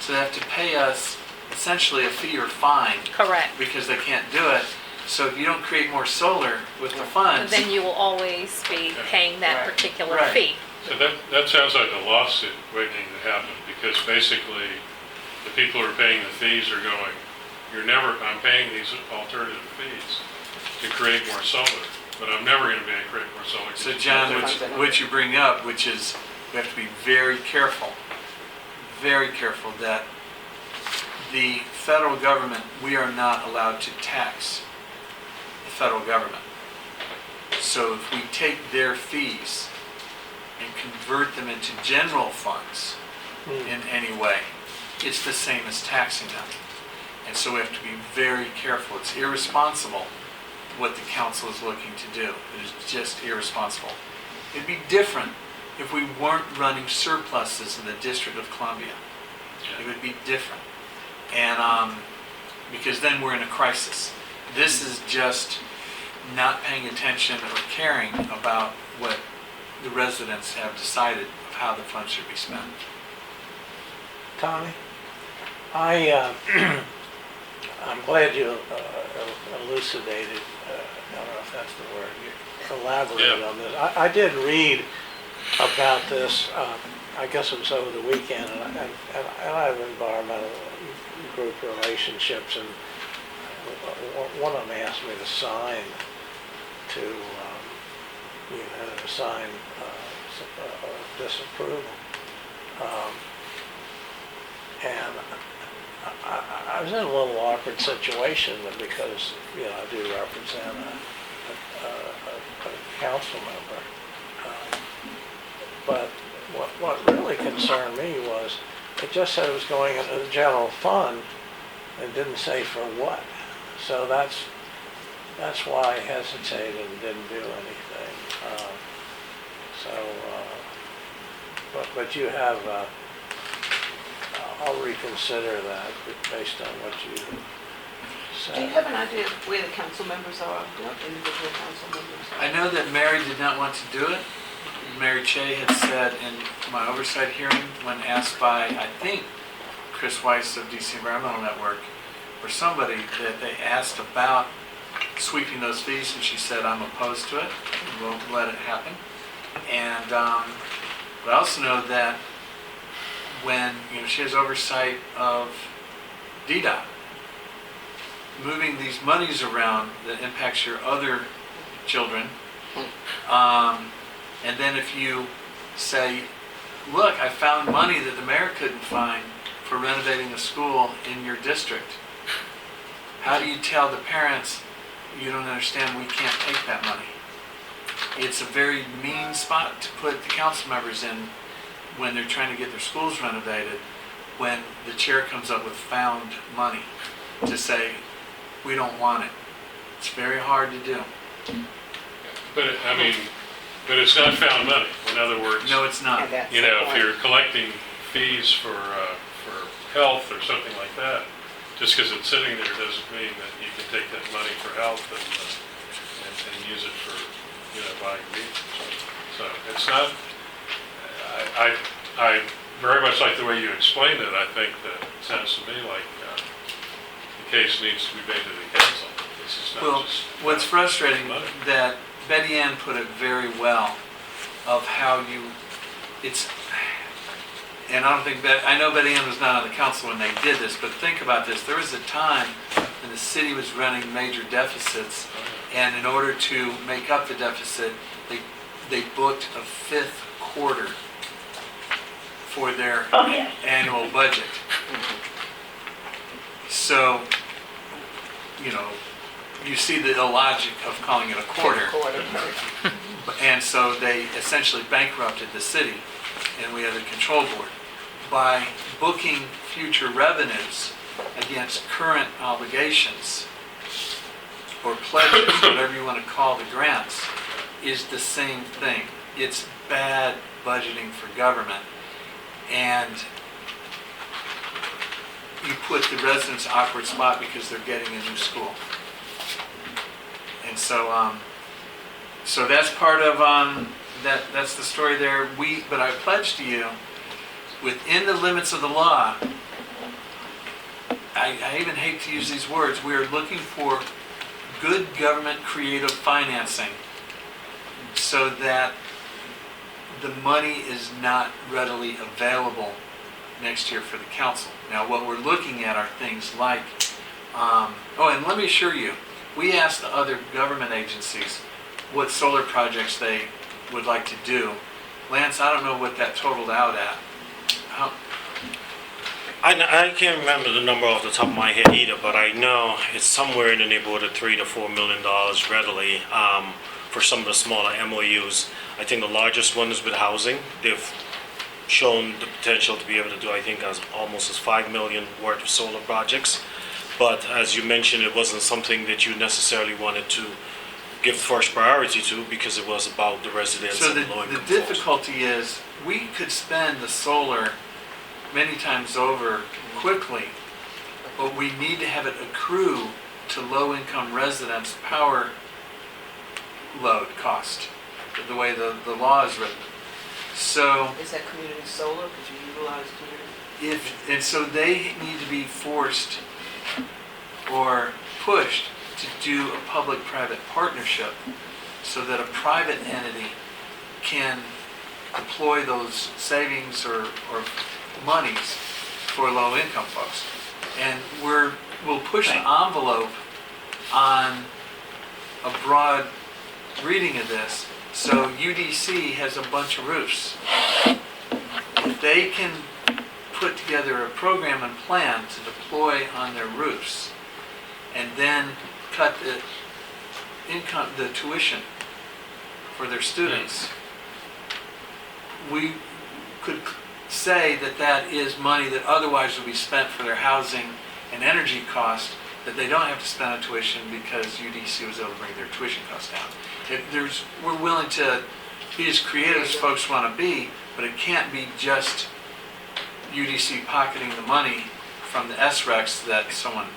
so they have to pay us essentially a fee or fine.
Correct.
Because they can't do it. So if you don't create more solar with the funds,
Then you will always be paying that
Right.
particular
Right.
fee.
So that sounds like a lawsuit waiting to happen, because basically the people who are paying the fees are going, I'm paying these alternative fees to create more solar, but I'm never gonna be able to create more solar.
So John, what you bring up, which is, we have to be very careful that the federal government, we are not allowed to tax the federal government. So if we take their fees and convert them into general funds in any way, it's the same as taxing them. And so we have to be very careful. It's irresponsible what the council is looking to do. It is just irresponsible. It'd be different if we weren't running surpluses in the District of Columbia. It would be different. And because then we're in a crisis. This is just not paying attention or caring about what the residents have decided of how the funds should be spent.
Tommy, I'm glad you elucidated, I don't know if that's the word, you elaborated on this. I did read about this, I guess it was over the weekend, and I have environmental group relationships, and one of them asked me to sign disapproval. And I was in a little awkward situation because, I do represent a council member. But what really concerned me was, it just said it was going into the general fund and didn't say for what. So that's why I hesitated and didn't do anything. But you have, I'll reconsider that based on what you said.
Do you have an idea of where the council members are, what individual council members are?
I know that Mary did not want to do it. Mary Che had said in my oversight hearing, when asked by, I think, Chris Weiss of DC Environmental Network, or somebody, that they asked about sweeping those fees, and she said, I'm opposed to it, and won't let it happen. And but I also know that when she has oversight of DDOT, moving these monies around that impacts your other children, and then if you say, look, I found money that the mayor couldn't find for renovating a school in your district, how do you tell the parents, you don't understand, we can't take that money? It's a very mean spot to put the council members in when they're trying to get their schools renovated, when the chair comes up with found money to say, we don't want it. It's very hard to do.
But but it's not found money. In other words,
No, it's not.
if you're collecting fees for health or something like that, just because it's sitting there doesn't mean that you can take that money for health and use it for, buying meat. So it's not, I very much like the way you explained it. I think that it sounds to me like the case needs to be made to the council. This is not
Well,
just
what's frustrating
money.
that Betty Ann put it very well of how and I don't think, I know Betty Ann was not on the council when they did this, but think about this. There was a time when the city was running major deficits, and in order to make up the deficit, they booked a fifth quarter for their annual budget. So, you see the illogic of calling it a quarter. And so they essentially bankrupted the city, and we had a control board. By booking future revenues against current obligations, or pledges, whatever you want to call the grants, is the same thing. It's bad budgeting for government. And you put the residents in an awkward spot because they're getting a new school. And so, so that's part of that's the story there. But I pledge to you, within the limits of the law, I even hate to use these words, we are looking for good government creative financing so that the money is not readily available next year for the council. Now, what we're looking at are things like Oh, and let me assure you, we asked the other government agencies what solar projects they would like to do. Lance, I don't know what that totaled out at. How,
I can't remember the number off the top of my head either, but I know it's somewhere in the neighborhood of $3 to $4 million readily for some of the smaller MOUs. I think the largest one is with housing. They've shown the potential to be able to do, I think, almost as 5 million worth of solar projects. But as you mentioned, it wasn't something that you necessarily wanted to give first priority to because it was about the residents
so
and
the
low-income folks.
difficulty is, we could spend the solar many times over quickly, but we need to have it accrue to low-income residents' power load cost, the way the law is written. So
Is that community solar? Could you utilize community?
and so they need to be forced or pushed to do a public-private partnership so that a private entity can deploy those savings or monies for low-income folks. And we'll push the envelope on a broad reading of this. So UDC has a bunch of roofs. If they can put together a program and plan to deploy on their roofs and then cut the tuition for their students, we could say that that is money that otherwise would be spent for their housing and energy costs that they don't have to spend on tuition because UDC was able to bring their tuition costs down. We're willing to be as creative as folks want to be, but it can't be just UDC pocketing the money from the SRECs that someone,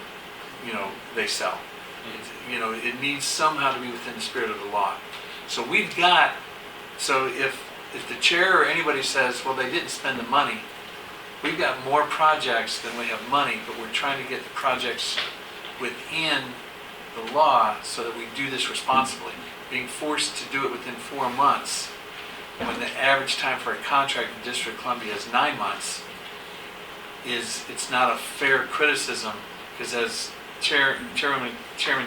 they sell. It needs somehow to be within the spirit of the law. So if the chair or anybody says, well, they didn't spend the money, we've got more projects than we have money, but we're trying to get the projects within the law so that we do this responsibly. Being forced to do it within 4 months, when the average time for a contract in the District of Columbia is 9 months, it's not a fair criticism, because as Chairman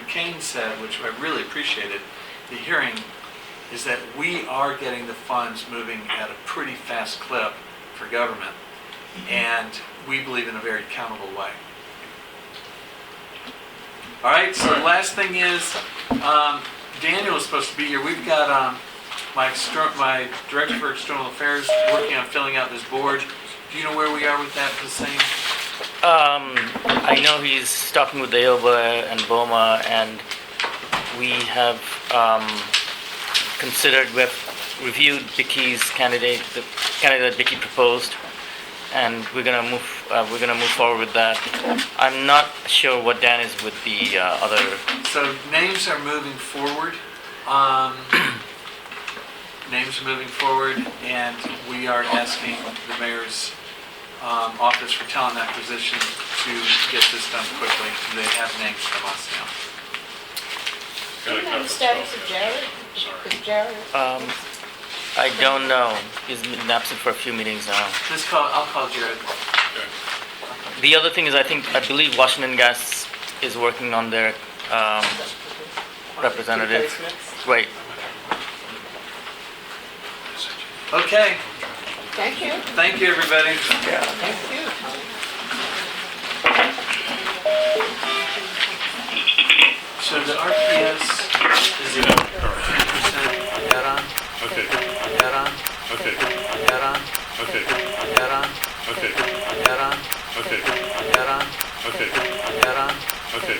Kane said, which I really appreciated, the hearing, is that we are getting the funds moving at a pretty fast clip for government, and we believe in a very accountable way. All right, so the last thing is, Daniel is supposed to be here. We've got my Director for External Affairs working on filling out this board. Do you know where we are with that, the same?
I know he's talking with Aoba and BOMA, and we have reviewed Vicky's candidate, the candidate that Vicky proposed, and we're gonna move forward with that. I'm not sure what Dan is with the other.
So names are moving forward. And we are asking the mayor's office for talent acquisition to get this done quickly. They have names from us now.
Do you know the status of Jared? Is Jared?
I don't know. He's been absent for a few meetings now.
I'll call Jared.
The other thing is, I believe Washington Gas is working on their representative. Right.
Okay.
Thank you.
Thank you, everybody.
Thank you.
So the RPS is a 10% add-on,
Okay,
add-on,
okay,
add-on,
okay,
add-on,
okay,
add-on,
okay,
add-on,
okay,
add-on,
okay,
add-on,
okay,